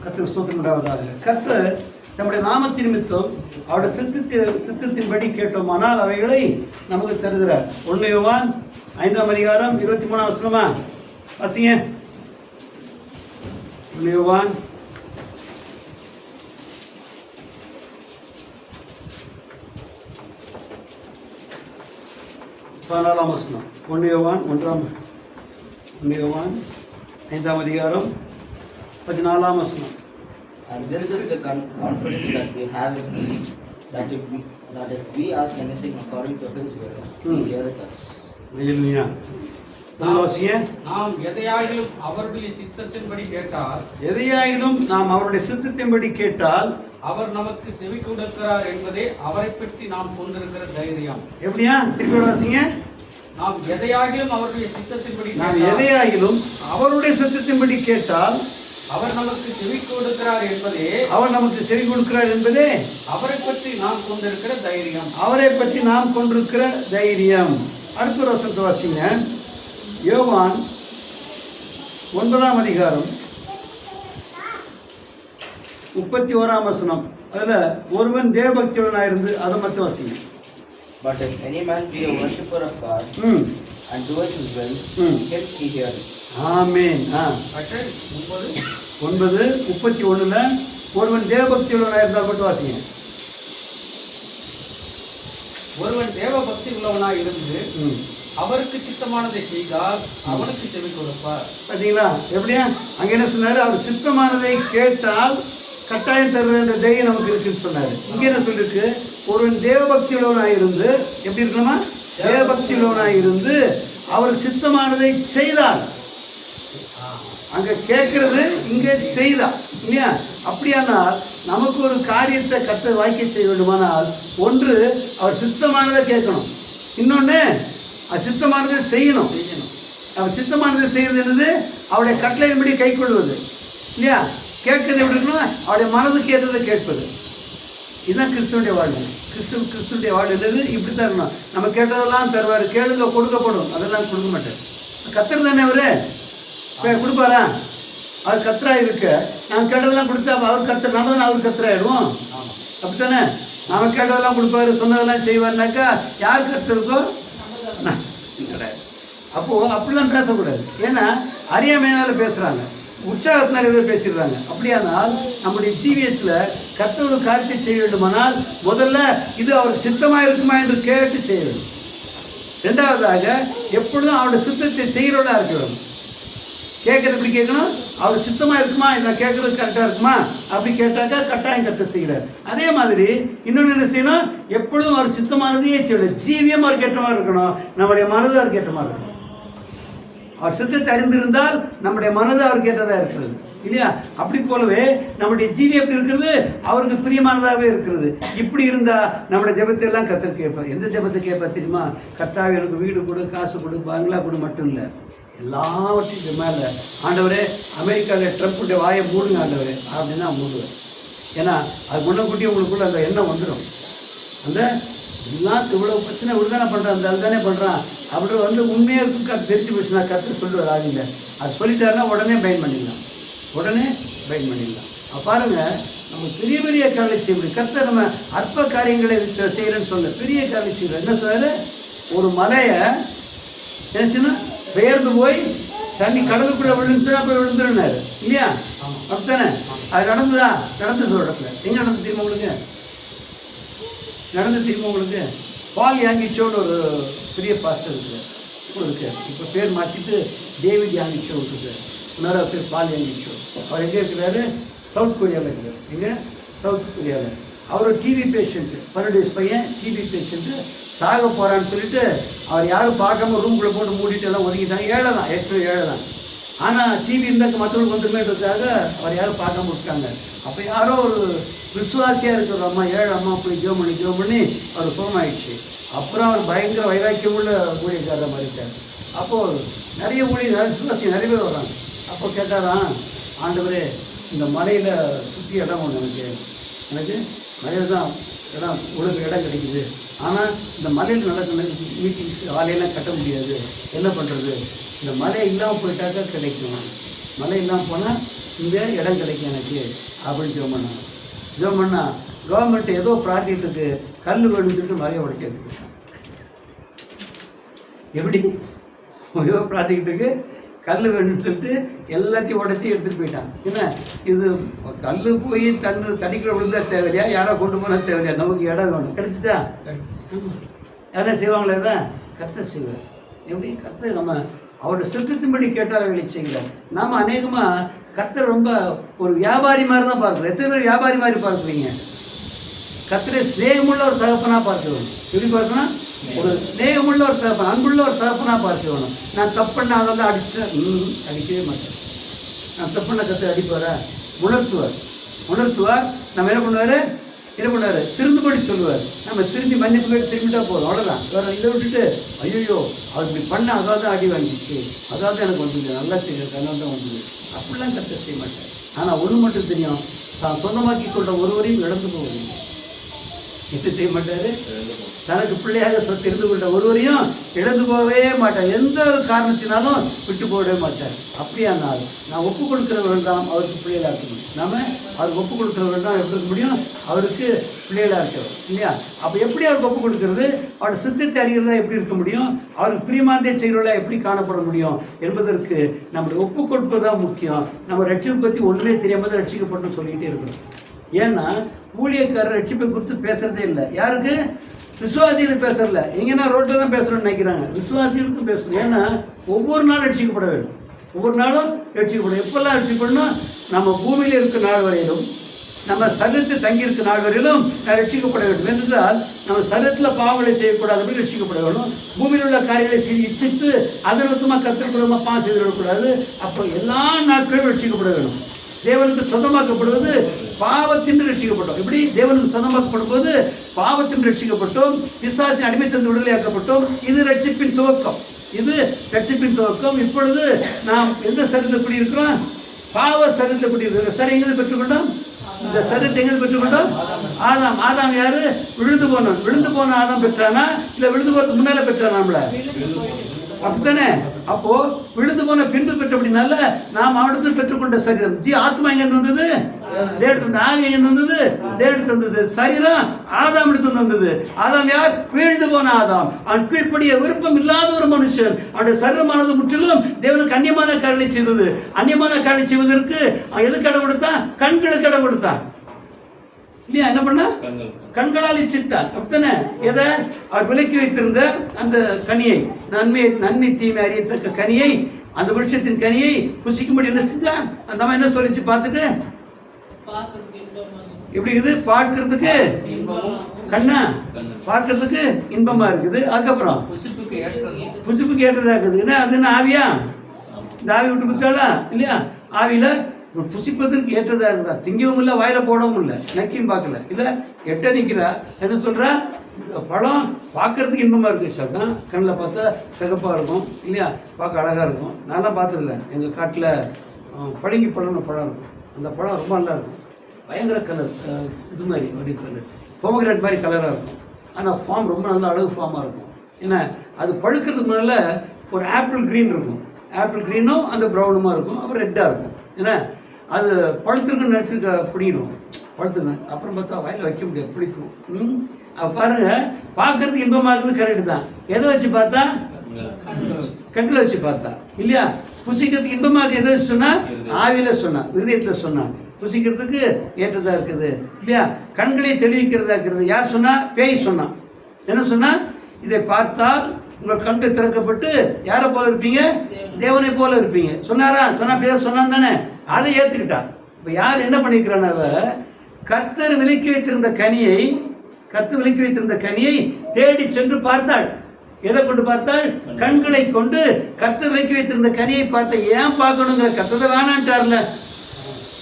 கர்த்தருக்கு ஸ்தோத்திரம் உண்டாவதாக. கர்த்தர் நம்முடைய நாமத்தின் நிமித்தம் அவருடைய சித்தத்தின்படி கேட்டோமானால் அவைகளை நமக்கு தருகிறார். 1 யோவான் 5ஆம் அதிகாரம் 23ஆம் வசனமா வாசிங்க. 1 யோவான் 14ஆம் வசனம். 1 யோவான் 5ஆம் அதிகாரம் 14ஆம் வசனம். And this is the confidence that we have in Him, that if we ask anything according to His will, He heareth us. Hallelujah. நாம் எதையாகிலும் அவருடைய சித்தத்தின்படி கேட்டால் அவர் நமக்கு செவி கொடுக்கிறார் என்பதே அவரை பற்றி நாம் கொண்டிருக்கிற தைரியம். எப்படியா திருப்பி வாசிங்க. நாம் எதையாகிலும் அவருடைய சித்தத்தின்படி கேட்டால் அவர் நமக்கு செவி கொடுக்கிறார் என்பதே அவரை பற்றி நாம் கொண்டிருக்கிற தைரியம். அடுத்த வசனத்தை வாசிங்க. யோவான் 9ஆம் அதிகாரம் 31ஆம் வசனம். அதுல ஒருவன் தேவபக்தியுடனாயிருந்து அதை மட்டும் வாசிங்க. But if any man be a worshipper of God and doeth His will, him He heareth. ஆமென். 9:31ல ஒருவன் தேவபக்தியுள்ளவனாயிருந்தால் மட்டும் வாசிங்க. ஒருவன் தேவபக்தி உள்ளவனாய் இருந்து அவருக்கு சித்தமானதை செய்தால் அவனுக்கு செவி கொடுப்பார். பாத்தீங்களா எப்படியா? அங்க என்ன சொன்னாரு? அவர் சித்தமானதை கேட்டால் கட்டாயம் தருகிற என்ற தைரியம் நமக்கு இருக்குன்னு சொன்னாரு. இங்க என்ன சொல்லிருக்கு? ஒருவன் தேவபக்தி உள்ளவனாயிருந்து எப்படி இருக்கணுமா? தேவபக்தி உள்ளவனாயிருந்து அவர் சித்தமானதை செய்தால், அங்க கேட்கறது இங்க செய்தா இல்லையா? அப்படியானால் நமக்கு ஒரு காரியத்தை கர்த்தர் வாய்க்க செய்ய வேண்டுமானால் ஒன்று அவர் சித்தமானதை கேட்கணும், இன்னொன்னு சித்தமானதை செய்யணும். அவர் சித்தமானதை செய்யறது என்னது? அவருடைய கட்டளையின்படி கை கொள்வது இல்லையா? கேட்கறது எப்படி இருக்கணும்? அவருடைய மனதுக்கு ஏற்றதை கேட்பது. இதுதான் கிறிஸ்துவனுடைய வாழ்வு. கிறிஸ்துவனுடைய வாழ்வு என்னது? இப்படி தான் இருக்கணும். நம்ம கேட்டதெல்லாம் தருவார். கேளுங்க கொடுக்கப்படும், அதெல்லாம் கொடுக்க மாட்டார். கர்த்தர் தானே அவரு கொடுப்பாரா? அவர் கர்த்தரா இருக்க நாங்கள் கேட்டதெல்லாம் கொடுத்தா அவர் கர்த்தர், நம்ம தானே அவர் கர்த்தராயிடுவோம். அப்படித்தானே? நாம கேட்டதெல்லாம் கொடுப்பாரு, சொன்னதெல்லாம் செய்வார்னாக்கா யார் கர்த்தர் இருக்கோ கிடையாது. அப்போ அப்படிலாம் பேசக்கூடாது. ஏன்னா அறியாமையினால பேசுறாங்க, உற்சாகத்தினால எதோ பேசிடுறாங்க. அப்படியானால் நம்முடைய ஜீவியத்துல கர்த்தர் காரியத்தை செய்ய வேண்டுமானால் முதல்ல இது அவர் சித்தமா இருக்குமா என்று கேட்டு செய்ய வேண்டும். இரண்டாவதாக எப்பொழுதும் அவருடைய சித்தத்தை செய்கிறவளா இருக்க வேண்டும். கேட்கறது எப்படி கேட்கணும்? அவர் சித்தமா இருக்குமா, நான் கேட்கறது கரெக்டா இருக்குமா அப்படி கேட்டாக்கா கட்டாயம் கர்த்தர் செய்கிறார். அதே மாதிரி இன்னொன்று என்ன செய்யணும்? எப்பொழுதும் அவர் சித்தமானதையே செய்யணும். ஜீவியம் அவருக்கு ஏற்ற மாதிரி இருக்கணும், நம்முடைய மனது அவருக்கு ஏற்ற மாதிரி இருக்கணும். அவர் சித்தத்தை அறிந்திருந்தால் நம்முடைய மனது அவருக்கு ஏற்றதாக இருக்கிறது இல்லையா? அப்படி போலவே நம்முடைய ஜீவி எப்படி இருக்கிறது? அவருக்கு பிரியமானதாகவே இருக்கிறது. இப்படி இருந்தா நம்முடைய ஜெபத்தை எல்லாம் கர்த்தர் கேட்பார். எந்த ஜெபத்தை கேட்பார் தெரியுமா? கர்த்தாவே எனக்கு வீடு கொடு, காசு கொடு, பங்களா கொடு மட்டும் இல்லை, எல்லாவற்றையும் மேல ஆண்டவரே அமெரிக்காவில் ட்ரம்ப்புடைய வாயை மூடுங்க ஆண்டவரே அப்படின்னா மூடுவேன். ஏன்னா அது முன்னக்கூட்டி உங்களுக்குள்ள அந்த எண்ணம் வந்துடும். அந்த எல்லாம் இவ்வளவு பிரச்சனை விடுதானே பண்றான், அந்த அதுதானே பண்றான் அப்படி உண்மையாக இருக்கு அது தெரிஞ்சு போச்சுன்னா கர்த்தர் சொல்லுவார். ஆகிங்க அது சொல்லிட்டாருன்னா உடனே பயன் பண்ணிடலாம். பாருங்க, நம்ம பெரிய பெரிய காரியங்களை செய்ய முடியும். கர்த்தர் நம்ம அற்ப காரியங்களை செய்யறேன்னு சொல்ல பெரிய காரியம் செய்யறோம். என்ன சொல்றாரு? ஒரு மலையை நினைச்சுன்னா பெயர்ந்து போய் தண்ணி கடலுக்குள்ள விழுந்துச்சுன்னா போய் விழுந்துருனாரு இல்லையா? அப்படித்தானே? அது நடந்தது ஒரு இடத்துல. எங்க நடந்து தெரியுமா உங்களுக்கு? பால் யாங்கிச்சோன்னு ஒரு பெரிய பாஸ்டர் இருக்கு. இப்போ பேர் மாற்றிட்டு டேவிட் யாங்கிச்சோ இருக்குது. இன்னொரு பேர் பால் யாங்கிச்சோ. அவர் எங்கே இருக்கிறாரு? சவுத் கொரியாவில் இருக்கிறார். எங்கே? சவுத் கொரியாவில். அவர் ஒரு டிவி பேஷண்ட்டு, 12 வயசு பையன், டிவி பேஷண்ட்டு, சாக போகிறான்னு சொல்லிட்டு அவர் யாரும் பார்க்காம ரூம்குள்ளே போட்டு மூடிட்டு எல்லாம் ஒதுக்கிட்டாங்க. ஏழை தான். ஆனால் டிவி இருந்தாக்க மற்றவங்களுக்கு வந்துருமேன்றதுக்காக அவர் யாரும் பார்க்காம விட்டாங்க. அப்போ யாரோ ஒரு விசுவாசியாக இருக்கிற அம்மா, 7 அம்மா போய் ஜோ பண்ணி அவர் சுகமாயிடுச்சு. அப்புறம் அவர் பயங்கர வைராக்கியம் உள்ள ஊழியக்காரர் மாறிட்டார். அப்போது நிறைய விசுவாசி நிறைய பேர் வர்றாங்க. அப்போ கேட்டாராம், ஆண்டவரே இந்த மலையில் சுற்றி இடம் ஒன்று எனக்கு மலையில் தான் இடம் கிடைக்குது. ஆனால் இந்த மலையில் நடக்கிற மீட்டிங்ஸ் ஆலையெல்லாம் கட்ட முடியாது, என்ன பண்ணுறது? இந்த மழை இல்லாமல் போயிட்டாக்கா கிடைக்கும். மழை இல்லாமல் போனால் இந்த இடம் கிடைக்கும் எனக்கு அப்படின்னு ஜெபம் பண்ணாங்க. ஜெபம் பண்ணா கவர்மெண்ட் ஏதோ ப்ராஜெக்ட்டுக்கு கல் வேணும்னு சொல்லிட்டு மறைய உடைச்சிருக்கு. எப்படி ஏதோ ப்ராஜெக்ட்டுக்கு கல் வேணும்னு சொல்லிட்டு எல்லாத்தையும் உடச்சி எடுத்துகிட்டு போயிட்டான். என்ன இது கல் போய் தண்ணிக்குள்ள விழுந்தா தேவையில்லையா, யாரோ கொண்டு போனால் தேவையில்லையா, நமக்கு இடம் வேணும். கிடச்சிச்சா? யாரா செய்வாங்களே தான் கர்த்தர் செய்வார். எப்படி கர்த்தர் நம்ம அவரோட சித்தத்தின்படி கேட்டால் வேலை செய்கிறார். நாம் அநேகமாக கர்த்தர் ரொம்ப ஒரு வியாபாரி மாதிரி தான் பார்க்குறோம். எத்தனை பேர் வியாபாரி மாதிரி பார்க்குறீங்க? கர்த்தரை ஸ்நேகமுள்ள ஒரு தகப்பனாக பார்க்கணும். எப்படி பார்க்கணும்? ஒரு ஸ்நேகமுள்ள ஒரு தகப்பன், அன்புள்ள ஒரு தகப்பனாக பார்க்கணும். நான் தப்புன்னா அதெல்லாம் அடிச்சுட்டேன், அடிக்கவே மாட்டேன். நான் தப்புன்னா கர்த்தர் அடிப்பாரா? உணர்த்துவார். நம்ம என்ன பண்ணுவார்? திருந்துபடி சொல்லுவார். நம்ம திரும்பி மன்னிப்பு போய் திரும்பிட்டா போதும், அவ்வளோதான். வேறு இதை விட்டுட்டு ஐயோ அது இப்படி பண்ண அதாவது அடி வாங்கிச்சு, அதாவது எனக்கு வந்தது, நல்லா செய்ய கண்ணால் தான் வந்தது, அப்படிலாம் கர்த்தர் செய்ய மாட்டேன். ஆனால் ஒன்று மட்டும் தெரியும், தான் சொந்தமாக்கி கொண்ட ஒருவரையும் இழந்து போவதில்லை. எப்படி செய்ய மாட்டார்? தனக்கு பிள்ளையாக தெரிந்து கொண்ட ஒருவரையும் இழந்து போகவே மாட்டார். எந்த ஒரு காரணத்தினாலும் விட்டு போகவே மாட்டார். அப்படியானால் நான் ஒப்பு கொடுக்கிறவர்கள் தான் அவருக்கு பிள்ளைகளாக இருக்கணும். நாம் அவருக்கு ஒப்பு கொடுக்கிறவர்கள் தான் எப்படி இருக்க முடியும்? அவருக்கு பிள்ளைகளாக இருக்கிறோம் இல்லையா? அப்போ எப்படி அவருக்கு ஒப்பு கொடுக்கறது? அவரோட சித்தத்தை அறிகிறதா எப்படி இருக்க முடியும்? அவருக்கு பிரியமானதே செய்கிறவர்களா எப்படி காணப்பட முடியும் என்பதற்கு நம்முடைய ஒப்பு கொடுப்பது தான் முக்கியம். நம்ம ரட்சிப்பை பற்றி ஒன்றுமே தெரியாமல் ரட்சிக்கப்பட்டு சொல்லிக்கிட்டே இருக்கணும். ஏன்னா ஊழியக்காரர் ரட்சிப்பை குறித்து பேசுறதே இல்லை. யாருக்கு? விசுவாசிகளுக்கு பேசுறல. எங்கன்னா ரோட்டில் தான் பேசுகிறோன்னு நினைக்கிறாங்க. விசுவாசிகளுக்கும் பேசணும். ஏன்னா ஒவ்வொரு நாளும் ரட்சிக்கப்பட வேண்டும். ஒவ்வொரு நாளும் ரட்சிக்கப்படும். எப்பெல்லாம் ரட்சிக்கப்படணும்? நம்ம பூமியில் இருக்கிற நாள் வரையிலும், நம்ம சரீரத்தில் தங்கியிருக்க நாள் வரையிலும் ரட்சிக்கப்பட வேண்டும். என்றால் நம்ம சரீரத்தில் பாவங்களை செய்யக்கூடாது, ரட்சிக்கப்பட வேண்டும். பூமியில் உள்ள காரியங்களை இச்சித்து அதற்கு கத்திரக்கூடாம பாவம் செய்துவிடக்கூடாது. அப்போ எல்லா நாட்களும் ரட்சிக்கப்பட வேண்டும். தேவனுக்கு சொந்தமாக்கப்படுவது பாவத்தின் ரட்சிக்கப்பட்டோம். எப்படி தேவனுக்கு சொந்தமாக்கப்படும் போது பாவத்தின் ரட்சிக்கப்பட்டோம், பிசாசின் அடிமைத்தந்து விடுதலையாக்கப்பட்டோம். இது ரட்சிப்பின் துவக்கம். இப்பொழுது நாம் எந்த சரீரத்தில் எப்படி இருக்கிறோம்? பாவ சரீரத்தில் எப்படி இருக்கிறோம்? சரி, எங்கே பெற்றுக்கொண்டோம்? இந்த சரீரத்தை எங்கே பெற்றுக்கொண்டோம்? ஆதாம் யாரு? விழுந்து போன ஆதாம் பெற்றானா, இல்லை விழுந்து போறதுக்கு முன்னால பெற்றானா? நம்மள அப்படித்தானே? அப்போ விழுந்து போன பின்பு பெற்றபடினால நாம் அவனிடத்தில் பெற்றுக்கொண்ட சரீரம் ஆத்மா எங்க வந்தது? தேவன். ஆவி எங்க வந்தது? தேவன் தந்தது. சரீரம் ஆதாம் எடுத்து வந்தது. ஆதாம் யார்? வீழ்ந்து போன ஆதாம். அவன் கீழ்ப்படிய விருப்பம் இல்லாத ஒரு மனுஷன். அவனுடைய சரீரமானது முற்றிலும் தேவனுக்கு அந்நியமான காரியங்களை செய்தது. அந்நியமான காரியம் செய்வதற்கு அவன் எது கடை கொடுத்தான்? கண்களுக்கு கடை கொடுத்தான் இல்லையா? என்ன பண்ண? கண்களால் இச்சித்தான். அப்படித்தானே? எதை? அவர் விலக்கி வைத்திருந்த அந்த கனியை, நன்மை தீமை அறியத்தக்க கனியை, அந்த விருட்சத்தின் கனியை புசிக்கும்படி என்ன செஞ்சான்? அந்த அம்மா என்ன சொல்லிச்சு பார்த்துட்டு? எப்படி இருக்குது? பார்க்கறதுக்கு கண்ணா, பார்க்கறதுக்கு இன்பமா இருக்குது. அதுக்கப்புறம் புசிப்புக்கு ஏற்றதா இருக்குது. என்ன அது? என்ன ஆவியா? இந்த ஆவி விட்டு விட்டாளா இல்லையா? ஆவியில புசிப்பதற்கு ஏற்றதா இருந்தா, திங்கவும் இல்லை, வாயில போடவும் இல்லை, நக்கியும் பார்க்கல, இல்லை எட்ட நிற்கிறா. என்ன சொல்றா? பழம் பார்க்கறதுக்கு இன்பமா இருக்கு. சக்கம் கண்ணில் பார்த்தா சிகப்பா இருக்கும் இல்லையா? பார்க்க அழகா இருக்கும். நான்லாம் பார்த்ததில்ல. எங்கள் காட்டில் பழங்கி பழம்னு பழம் இருக்கும். அந்த பழம் ரொம்ப நல்லா இருக்கும். பயங்கர கலர், இது மாதிரி ஒரு கலர், பொமக்ரேட் மாதிரி கலராக இருக்கும். ஆனால் ஃபார்ம் ரொம்ப நல்ல அழகு ஃபார்மாக இருக்கும். ஏன்னா அது பழுக்கிறதுக்கு முன்னால ஒரு ஆப்பிள் க்ரீன் இருக்கும். ஆப்பிள் க்ரீனும் அந்த ப்ரௌனுமா இருக்கும். அப்புறம் ரெட்டாக இருக்கும். ஏன்னா அது பழுத்துருக்குன்னு நினச்சிருக்க பிடிக்கணும். பழுத்துங்க அப்புறம் பார்த்தா வாயில் வைக்க முடியாது, பிடிக்கும். பாருங்க, பார்க்கறதுக்கு இன்பமாக இருக்குது, கரெக்டு தான். எதை வச்சு பார்த்தா? கண்களை வச்சு பார்த்தா இல்லையா? புசிக்கிறதுக்கு இன்பமாக இருக்கு. எதை வச்சு சொன்னா? ஆவியில சொன்னா, விருதயத்தில் சொன்னா. புசிக்கிறதுக்கு ஏற்றதா இருக்குது இல்லையா? கண்களை தெளிவிக்கிறதா இருக்கிறது. யார் சொன்னா? பேய் சொன்னா. என்ன சொன்னா? இதை பார்த்தால் உங்கள் கண்கள் திறக்கப்பட்டு யாரை போல இருப்பீங்க? தேவனை போல இருப்பீங்க சொன்னாரா? சொன்னா பேச சொன்னான் தானே? அதை ஏற்றுக்கிட்டா. இப்போ யார் என்ன பண்ணிக்கிறான்? கர்த்தர் விலக்கி வைத்திருந்த கனியை தேடி சென்று பார்த்தாள். எதை கொண்டு பார்த்தாள்? கண்களை கொண்டு. கர்த்தர் விலக்கி வைத்திருந்த கனியை பார்த்த. ஏன் பார்க்கணுங்கிற? கர்த்தரை வேணான்ட்டார்ல.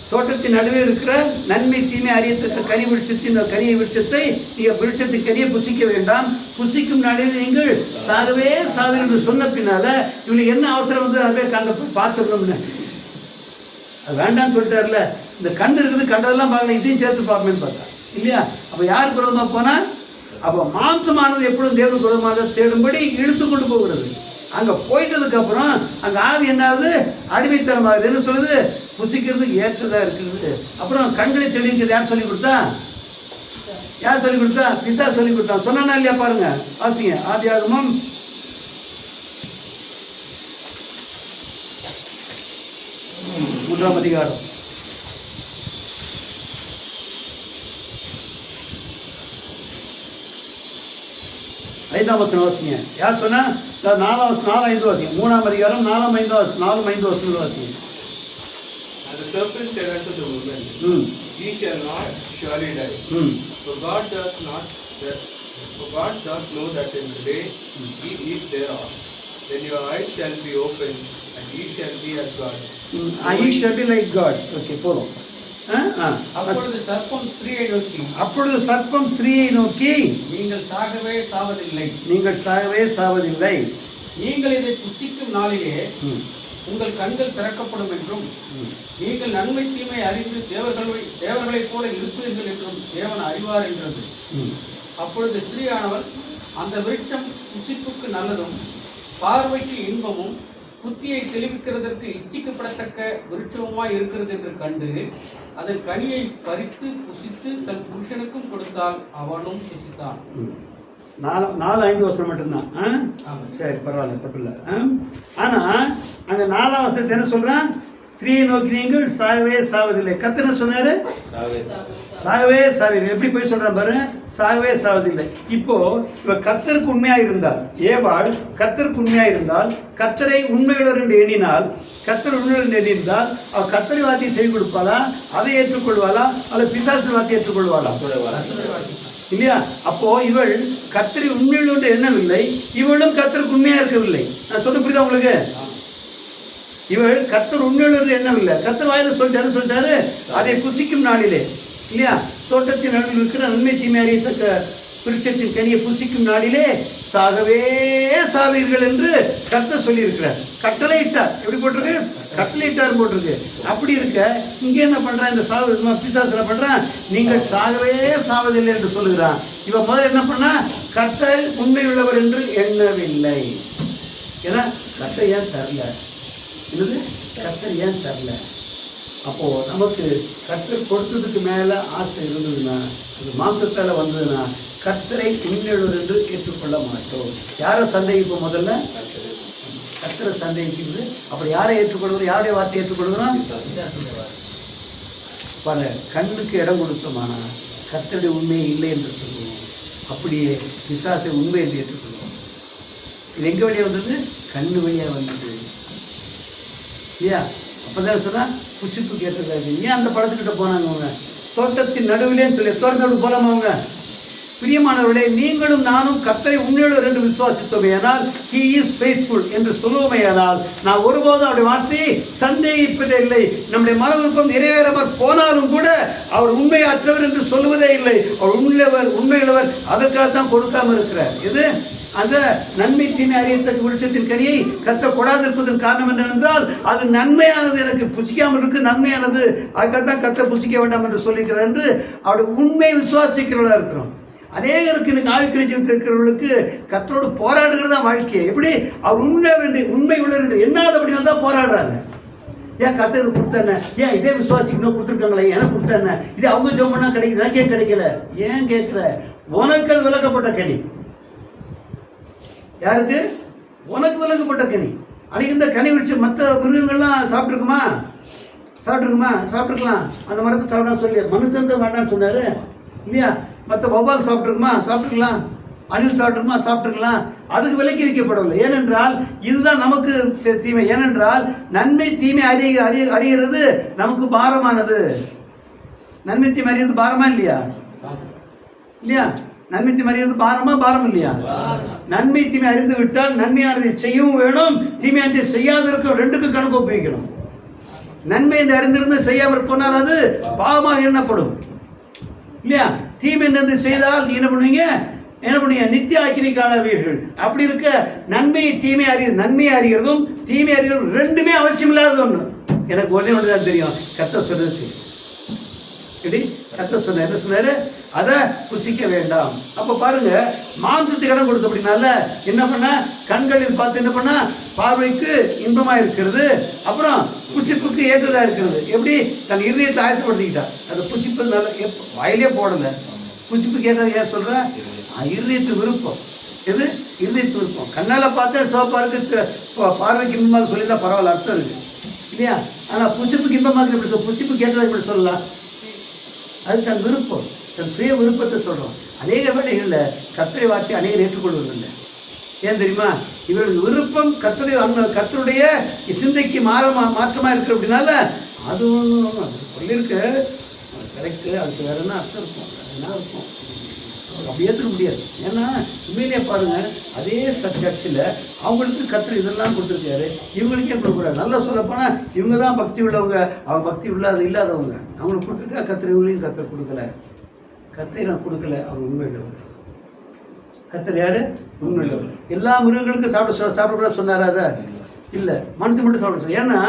தோட்டத்தின் நடுவே இருக்கிற நன்மை தீமை அறியத்தக்க கனி விருட்சத்தின் கனியை விருட்சத்தை நீங்கள் விருட்சத்தின் கனியை புசிக்க வேண்டாம், புசிக்கும் நாளில் நீங்கள் சாகவே என்று சொன்ன பின்னால இவங்களுக்கு என்ன அவசரம் வந்து அதை கண்ட பார்த்துக்கணும்னு அது வேண்டாம்னு சொல்லிட்டார்ல. இந்த கண்டு இருக்குது, கண்டதெல்லாம் பார்க்கல, இதையும் சேர்த்து பார்க்கணும்னு பார்த்தா இல்லையா? அப்போ யாருக்கு விரோதமாக போனால்? அப்போ மாம்சமானது எப்பொழுதும் தேவனுக்கு விரோதமாக தேடும்படி இழுத்து கொண்டு போகிறது. அங்கே போயிட்டதுக்கு அப்புறம் அங்கே ஆவி என்னாவது? அடிமைத்தனமாகுது. என்ன சொல்லுது? புசிக்கிறதுக்கு ஏற்றதா இருக்குது. அப்புறம் கண்களை தெளிவுக்கு யார் சொல்லி கொடுத்தா? யார் சொல்லி கொடுத்தா? பிசாசு சொல்லி கொடுத்தா. சொன்னா இல்லையா பாருங்க, வாசிங்க. ஆதியாகமம் 3ஆம் அதிகாரம் 5ஆம் வசனம் வாசிங்க. யார் சொன்னா? 4-5 வாசிங்க. 3ஆம் அதிகாரம் 4-5 வசனம் வாசிங்க. And the serpent said unto the woman, Ye shall not surely die. For God doth know that in the day ye eat thereof, then your eyes shall be opened, and ye shall be as gods. Ye shall be like gods. Okay, போறோம். அப்பொழுது சர்ப்பம் ஸ்திரீயை நோக்கி நீங்கள் சாகவே சாவதில்லை, நீங்கள் இதை புசிக்கும் நாளிலே உங்கள் கண்கள் திறக்கப்படும் என்றும் நீங்கள் நன்மை தீமை அறிந்து தேவர்களைப் போல இருப்பீர்கள் என்றும் தேவன் அறிவார் என்றது. அப்பொழுது ஸ்திரீயானவள் அந்த விருட்சம் புசிப்புக்கு நல்லதும் பார்வைக்கு இன்பமும் புத்தியை தெளிவிக்கிறதற்கு இச்சிக்கப்படத்தக்க விருட்சமுமாய் இருக்கிறது என்று கண்டு அதன் கனியை பறித்து புசித்து தன் புருஷனுக்கும் கொடுத்தால் அவனும் புசித்தான். 4-5 வருஷம் மட்டும்தான். சரி, பரவாயில்ல, தப்பில்ல. ஆனா அங்க 4ஆம் வருஷத்தை என்ன சொல்றான்? ஸ்திரீயை நோக்கி நீங்கள் சாகவே சாவதில்லை. கர்த்தர் சொன்னாரு சாகவே சாவதில்லை. எப்படி போய் சொல்றான் பாரு, சாகவே சாவதில்லை. இப்போ இவ கர்த்தருக்கு உண்மையா இருந்தால், ஏவாள் கர்த்தருக்கு உண்மையா இருந்தால், கர்த்தரை உண்மையுடன் என்று எண்ணினால், கர்த்தர் உண்மையுடன் எண்ணினால் அவ கர்த்தரை வார்த்தையை செய்து கொடுப்பாளா? அதை ஏற்றுக்கொள்வாளா? அல்லது பிசாசு வார்த்தையை ஏற்றுக்கொள்வாளா? இல்லையா? அப்போ இவள் கர்த்தரை உண்மையுடன் எண்ணவில்லை, இவளும் கர்த்தருக்கு உண்மையா இருக்கவில்லை. நான் சொல்ல புரியுதா உங்களுக்கு? இவள் கர்த்தர் உண்மையுடன் எண்ணவில்லை. கர்த்தர் வாயில சொல்லிட்டாரு அதை புசிக்கும் நாளிலே, இல்லையா, தோட்டத்தின் நடுவில் இருக்கிற நன்மை தீமை அறியத்தக்க விருட்சத்தின் கனியை புசிக்கும் நாளிலே சாகவே சாவீர்கள் என்று கர்த்தர் சொல்லி இருக்கிறார். கட்டளை இட்டார். எப்படி போட்டிருக்கு? கட்டளை இட்டார் போட்டிருக்கு. அப்படி இருக்க இங்க என்ன பண்றான்? இந்த பிசாசு என்ன பண்றான்? நீங்கள் சாகவே சாவதில்லை என்று சொல்லுகிறான். இவன் முதல்ல என்ன பண்ணா? கர்த்தர் உண்மை உள்ளவர் என்று எண்ணவில்லை. ஏன்னா கர்த்தர் ஏன் தரல? என்னது? கர்த்தர் ஏன் தரல? அப்போ நமக்கு கர்த்தர் கொடுத்ததுக்கு மேல ஆசை இருந்ததுன்னா, அது மாம்சத்தால வந்ததுன்னா கர்த்தரை உண்மையுள்ளவர் என்று ஏற்றுக்கொள்ள மாட்டோம். யாரை சந்தேகிப்போம்? முதல்ல கர்த்தரை சந்தேகிக்கிறது. அப்படி யாரை ஏற்றுக்கொள்வது? யாருடைய வார்த்தை ஏற்றுக்கொள்வதுனா பல கண்ணுக்கு இடம் கொடுத்தோமானா கர்த்தருடைய உண்மையை இல்லை என்று சொல்லுவோம். அப்படியே பிசாசை உண்மை என்று ஏற்றுக்கொள்வோம். இது எங்க வழியா வந்தது? கண்ணு வழியா வந்தது, இல்லையா? அப்பதான் சொன்னா புசிப்பு கேட்டதாக. ஏன் அந்த படத்துக்கிட்ட போனாங்க அவங்க? தோட்டத்தின் நடுவிலேன்னு சொல்லி தோட்டத்தோடு போலாமா அவங்க? பிரியமானவர்களே, நீங்களும் நானும் கர்த்தரை உண்மையுள்ளவர் என்று விசுவாசித்தோமேயானால், he is faithful என்று சொல்லுவோமேயானால், நான் ஒருபோதும் அவருடைய வார்த்தையை சந்தேகிப்பதே இல்லை. நம்முடைய மன விருப்பம் நிறைவேறாமல் போனாலும் கூட அவர் உண்மையற்றவர் என்று சொல்லுவதே இல்லை. அவர் உண்மையுள்ளவர். அதற்காகத்தான் கொடுக்காம இருக்கிறார். இது அந்த நன்மை தீமை அறியத்தக்க விருட்சத்தின் கனியை கர்த்தர் கொடாதிருப்பதன் காரணம் என்னவென்றால், அது நன்மையானது, எனக்கு புசிக்காமல் இருக்கு, நன்மையானது, அதுக்காகத்தான் கர்த்தர் புசிக்க வேண்டாம் என்று சொல்லிக்கிறார் என்று அவருடைய உண்மை விசுவாசிக்கிறவர்களா இருக்கிறோம். அநேகருக்கு இன்னைக்கு ஆவிக்குரிய ஜீவிதத்தில் இருக்கிறவர்களுக்கு கர்த்தரோடு போராடுகிறது தான் வாழ்க்கையை. எப்படி? அவர் உண்மை உள்ளவர் என்று எண்ணாத அப்படின்னா தான் போராடுறாங்க. ஏன் கர்த்தர் கொடுத்தானே? ஏன் இதே விசுவாசிக்கணும் கொடுத்துருக்காங்களே, எனக்கு கொடுத்தானே? இது அவங்க ஜெபம் பண்ணா கிடைக்குது, எனக்கு ஏன் கிடைக்கல? ஏன் கேட்கிற? உனக்கு அது விளக்கப்பட்ட கனி. யாருக்கு? உனக்கு விளக்கப்பட்ட கனி. அன்னைக்கு இந்த கனி விரிச்சு மற்ற மிருகங்கள்லாம் சாப்பிட்டுருக்கலாம். அந்த மரத்தை சாப்பிடா சொல்லி மனுத்தந்த வேண்டான்னு சொன்னாரு, இல்லையா? மற்ற வௌவால் சாப்பிட்டுருக்கலாம், அணில் சாப்பிட்டுருக்கலாம். அதுக்கு விலக்கி வைக்கப்படவில்லை. ஏனென்றால் இதுதான் நமக்கு தீமை. ஏனென்றால் நன்மை தீமை அறிகிறது நமக்கு பாரமானது. நன்மை தீமை அறிகிறது பாரமா இல்லையா? நன்மை தீமை அறிகிறது பாரம் இல்லையா? நன்மை தீமை அறிந்து விட்டால் நன்மையானதை செய்யவும் வேணும், தீமையானதை செய்யாத இருக்க ரெண்டுக்கும் கணக்கு ஒப்புவிக்கணும். நன்மை என்று அறிந்திருந்து செய்யாமல் போனால் அது பாவமாக எண்ணப்படும், இல்லையா? தீமை என்று செய்தால் என்ன பண்ணுவீங்க? நித்திய ஆக்கினைக்கு ஆளாவீர்கள். அப்படி இருக்க நன்மை அறிகிறதும் தீமை அறிகிறதும் ரெண்டுமே அவசியம் இல்லாத ஒண்ணு. எனக்கு ஒன்னே ஒன்றுதான் தெரியும், கர்த்தர் சொன்னது. கர்த்தர் சொன்னார், என்ன சொன்னாரு? அதை புசிக்க வேண்டாம். அப்ப பாருங்க, மாம்சத்துக்கு இடம் கொடுத்த அப்படின்னால என்ன பண்ண? கண்களில் பார்த்து என்ன பண்ண? பார்வைக்கு இன்பமா இருக்கிறது, அப்புறம் புசிப்புக்கு ஏற்றதாக இருக்கிறது. எப்படி தன் இருதயத்தை ஆயத்தப்படுத்திக்கிட்டா. அந்த புசிப்பு நல்ல வாயிலே போடலை. புசிப்புக்கு ஏற்றது ஏன் சொல்கிறேன்? இருதயத்து விருப்பம். எது? இருதயத்து விருப்பம். கண்ணால் பார்த்தா சிவப்பாக இருக்கு, பார்வைக்கு இன்பமாக சொல்லியிருந்தா பரவாயில்ல, அர்த்தம் இருக்குது இல்லையா? ஆனால் புசிப்புக்கு இன்பமாக எப்படி சொல்ல, புசிப்புக்கு ஏற்றதாக எப்படி சொல்லலாம்? அது தன் விருப்பம், தன் சுய விருப்பத்தை சொல்கிறோம். அநேக வேளைகளில் கர்த்தரை வார்த்தை அநேகர் ஏற்றுக்கொள்வதில்லை. ஏன் தெரியுமா? இவர்கள் விருப்பம் கர்த்தருடைய சிந்தைக்கு மாற்றமாக இருக்கு. அப்படின்னால அது ஒன்று சொல்லியிருக்கு கரெக்டு, அதுக்கு வேற என்ன அர்த்தம் இருக்கும், என்ன இருக்கும், அப்படி ஏற்றுக்க முடியாது. ஏன்னா உண்மையிலே பாருங்கள், அதே சர்ச்சில் அவங்களுக்கு கர்த்தர் இதெல்லாம் கொடுத்துருக்காரு, இவங்களுக்கே கொடுக்கூடாது. நல்லா சொல்லப்போனால் இவங்க தான் பக்தி உள்ளவங்க, அவங்க பக்தி இல்லாதவங்க. அவங்களுக்கு கொடுத்துருக்கா கர்த்தர், இவங்களையும் கர்த்தர் கொடுக்கல. கர்த்தரை நான் கொடுக்கல, அவங்க உண்மையுள்ளவர். கர்த்தர் யாரு? உண்மையுள்ளவர். எல்லா மிருகங்களுக்கும் சாப்பிடக்கூடாது சொன்னாரா? அதை இல்லை, மனுஷன் மட்டும் சாப்பிட சொல்ல. ஏன்னா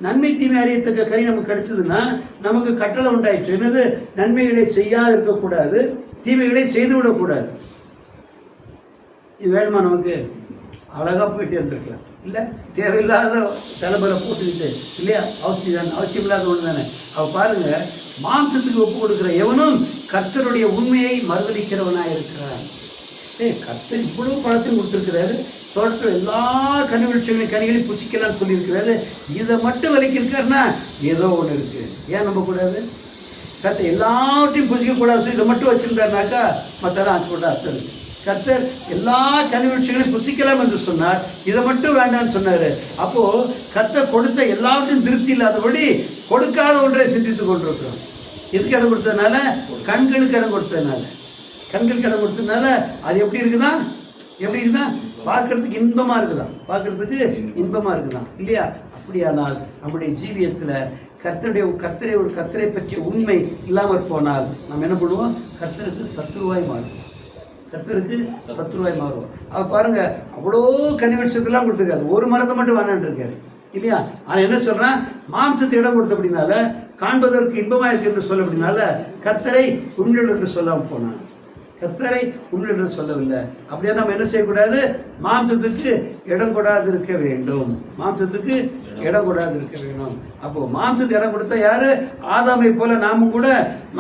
நன்மை தீமை அறியத்தக்க கறி நமக்கு கிடைச்சதுன்னா நமக்கு கட்டளை உண்டாயிடுச்சு. என்னது? நன்மைகளை செய்யாது இருக்கக்கூடாது, தீமைகளை செய்து விடக்கூடாது. இது வேணுமா நமக்கு? அழகாக போயிட்டு இருந்திருக்கலாம். இல்லை, தேவையில்லாத தலைமுறை போட்டுக்கிட்டு இல்லையா? அவசியம் இல்லாத ஒன்று தானே. அவள் பாருங்க, மாம்சத்துக்கு ஒப்பு கொடுக்குற எவனும் கர்த்தருடைய உண்மையை மறுதளிக்கிறவனாக இருக்கிறான். கர்த்தர் இவ்வளவு பழத்தையும் கொடுத்துருக்கிறாரு, தோட்டத்தில் எல்லா கனிகளையும் புசிக்கலான்னு சொல்லியிருக்கிறாரு. இதை மட்டும் விலைக்கிருக்காருன்னா ஏதோ ஒன்று இருக்குது. ஏன் நம்பக்கூடாது? கர்த்தர் எல்லாவற்றையும் புசிக்கக்கூடாது, இதை மட்டும் வச்சுருந்தாருனாக்கா மற்றெல்லாம் ஆசைப்பட்ட அர்த்தம் இருக்குது. கர்த்தர் எல்லா கனிகளையும் புசிக்கலாம் என்று சொன்னார், இதை மட்டும் வேண்டான்னு சொன்னார். அப்போது கர்த்தர் கொடுத்த எல்லாவற்றையும் திருப்தி இல்லாதபடி கொடுக்காத ஒன்றை சிந்தித்து கொண்டிருக்கிறோம். எதுக்கு இடம் கொடுத்ததுனால? கண்களுக்கு இடம் கொடுத்ததுனால. கண்களுக்கு இடம் கொடுத்ததுனால அது எப்படி இருக்குதா? எப்படி இருக்குதா? பார்க்கறதுக்கு இன்பமாக இருக்குதான், பார்க்கறதுக்கு இன்பமாக இருக்குதான் இல்லையா? அப்படியானால் நம்முடைய ஜீவியத்தில் கர்த்தரை பற்றிய உண்மை இல்லாமல் போனால் நம்ம என்ன பண்ணுவோம்? கர்த்தருக்கு சத்ருவாய் மாறுவோம். கர்த்தருக்கு சத்ருவாய் மாறுவோம். அவர் பாருங்க, அவ்வளோ கனிவட்சத்தெல்லாம் கொடுத்துருக்காரு, ஒரு மரத்தை மட்டும் வேணான்னு இருக்காரு இல்லையா? ஆனால் என்ன சொல்கிறேன்? மாம்சத்தை இடம் கொடுத்த அப்படின்னால, காண்பதற்கு இன்பமாக இருக்கு என்று சொல்ல அப்படின்னால கர்த்தரை உண்மையுள்ள என்று சொல்லாமல் போனான். கர்த்தரை உண்மையுள்ள சொல்லவில்லை. அப்படியே நம்ம என்ன செய்யக்கூடாது? மாம்சத்துக்கு இடம் கொடாது இருக்க வேண்டும். மாம்சத்துக்கு இடம் கொடாது இருக்க வேண்டும். அப்போ மாம்சத்துக்கு இடம் கொடுத்தா யாரு? ஆதாமை போல நாமும் கூட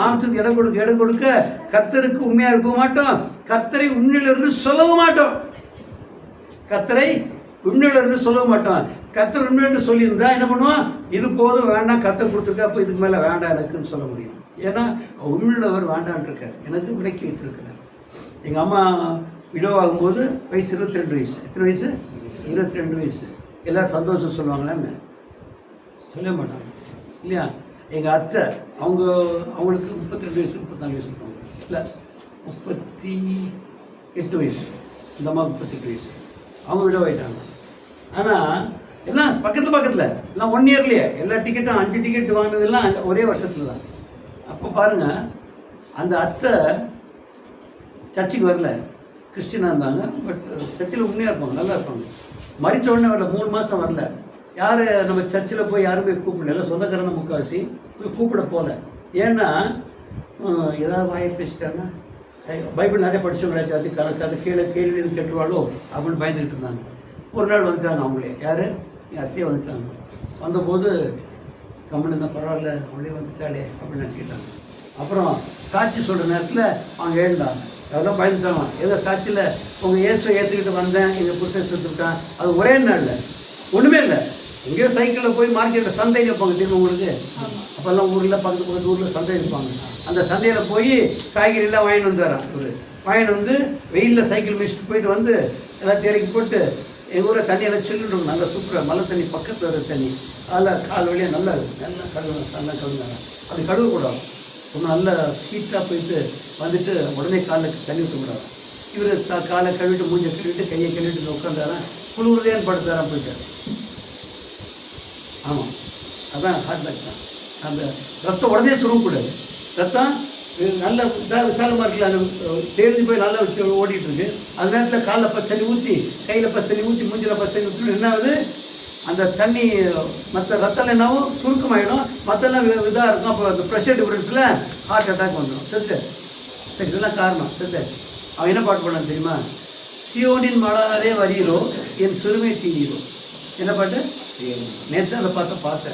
மாம்சத்துக்கு இடம் கொடுக்க கர்த்தருக்கு உண்மையா இருக்க மாட்டோம், கர்த்தரை உண்மையில இருந்து சொல்லவும் மாட்டோம். கர்த்தரை உண்மையில இருந்து சொல்லவும் மாட்டோம். கர்த்தர் உண்மையில சொல்லியிருந்தா என்ன பண்ணுவோம்? இது போதும், வேண்டாம், கர்த்தர் கொடுத்துருக்கா, அப்போ இதுக்கு மேலே வேண்டாம் எனக்குன்னு சொல்ல முடியும். ஏன்னா உண்மையுள்ளவர் வேண்டான் இருக்கார், எனக்கு விலக்கி வைத்திருக்கிறார். எங்கள் அம்மா விடவாகும்போது வயசு 22 வயசு. எத்தனை வயசு? 22 வயசு. எல்லோரும் சந்தோஷம் சொல்லுவாங்களான்னு சொல்ல மாட்டாங்க இல்லையா? எங்கள் அத்தை அவங்களுக்கு 32 வயசு 34 வயசு இருப்பாங்க. இல்லை, 38 வயசு. இந்த அம்மா 38 வயசு. அவங்க விடவாயிட்டாங்க. ஆனால் எல்லாம் பக்கத்தில் எல்லாம் 1 இயர்லேயே எல்லா டிக்கெட்டும் 5 டிக்கெட் வாங்கினதெல்லாம் ஒரே வருஷத்தில் தான். அப்போ பாருங்கள், அந்த அத்தை சர்ச்சுக்கு வரல, கிறிஸ்டினாக இருந்தாங்க. பட் சர்ச்சில் உண்மையாக இருப்பாங்க, நல்லா இருப்பாங்க. மறித்த உடனே வரல, 3 மாதம் வரல. யார் நம்ம சர்ச்சில் போய் யாருமே கூப்பிடல, எல்லாம் சொந்தக்காரங்க முக்கால்வாசி போய் கூப்பிட போகல. ஏன்னா ஏதாவது வாயை பேசிட்டாங்கன்னா பைபிள் நிறைய படித்தவங்களாச்சு, அது கணக்கு கீழே கேள்வி கேட்டுருவாளோ அப்படின்னு பயந்துக்கிட்டு இருந்தாங்க. ஒரு நாள் வந்துட்டாங்க அவங்களே. யார்? என் அத்தையை வந்துட்டாங்க. வந்தபோது கம்மன் இருந்தால் பரவாயில்ல, அவங்களே வந்துட்டாளே அப்படின்னு நினச்சிக்கிட்டாங்க. அப்புறம் சாட்சி சொல்கிற நேரத்தில் அவங்க எழுந்தாங்க. அதெல்லாம் பயந்துட்டாங்க. ஏதோ சாட்சியில் உங்கள் இயேசுவை ஏற்றுக்கிட்டு வந்தேன், எங்கள் புருஷன் செத்துக்கிட்டான். அது ஒரே நாளில் ஒன்றுமே இல்லை. எங்கேயோ சைக்கிளில் போய் மார்க்கெட்டில் சந்தை வைப்பாங்க தெரியுமா உங்களுக்கு? அப்போல்லாம் ஊரில் பக்கத்து ஊரில் சந்தை வைப்பாங்க. அந்த சந்தையில் போய் காய்கறியெல்லாம் வாங்கிட்டு வந்து வரான். வாங்கிட்டு வந்து வெயிலில் சைக்கிள் மிதிச்சுட்டு போயிட்டு வந்து எல்லாம் தேரைக்கு போட்டு எங்கள் ஊரில் தண்ணியெல்லாம் சில்லுடும், நல்லா சூப்பராக மழை தண்ணி, பக்கத்தில் வர தண்ணி, அதில் கால் வழியாக நல்லா கழுவுனாங்க. அப்படி கழுவக்கூடாது, ரொம்ப நல்லா ஹீட்டாக போயிட்டு வந்துட்டு உடனே காலில் தண்ணி ஊற்றக்கூடாது. இவர் காலை கழுவிட்டு மூஞ்சை கழுவிட்டு கையை கழுவிட்டு உட்காந்தாரான். குளிர்லேன்னு படுத்தாரான் போயிட்டார். ஆமாம், அதான் ஹார்ட் அட்டாக் தான். அந்த ரத்தம் உடனே சுருங்கக்கூடாது. ரத்தம் நல்ல விசாலமாக இருக்குல்ல, அந்த தேர்ந்து போய் நல்லா வச்சு ஓடிட்டு இருக்கு. அது நேரத்தில் காலில் பச்சனி ஊற்றி, கையில் பச்சனி ஊற்றி, மூஞ்சில் பச்சனி ஊற்றி என்ன ஆகுது? அந்த தண்ணி மற்ற ரத்தம் என்னாவும் சுருக்கமாயிடும், மற்றெல்லாம் இதாக இருக்கும். அப்போ அந்த ப்ரெஷர் டிஃபரன்ஸில் ஹார்ட் அட்டாக் வந்துடும். செத்து சரி, இதெல்லாம் காரணம். செத்து அவன் என்ன பாட்டு பண்ணான் தெரியுமா? சியோனின் மலரே வரீரோ, என் சிறுமை தீரோ. என்ன பாட்டு? நேற்று அந்த பார்த்தேன் பாட்டு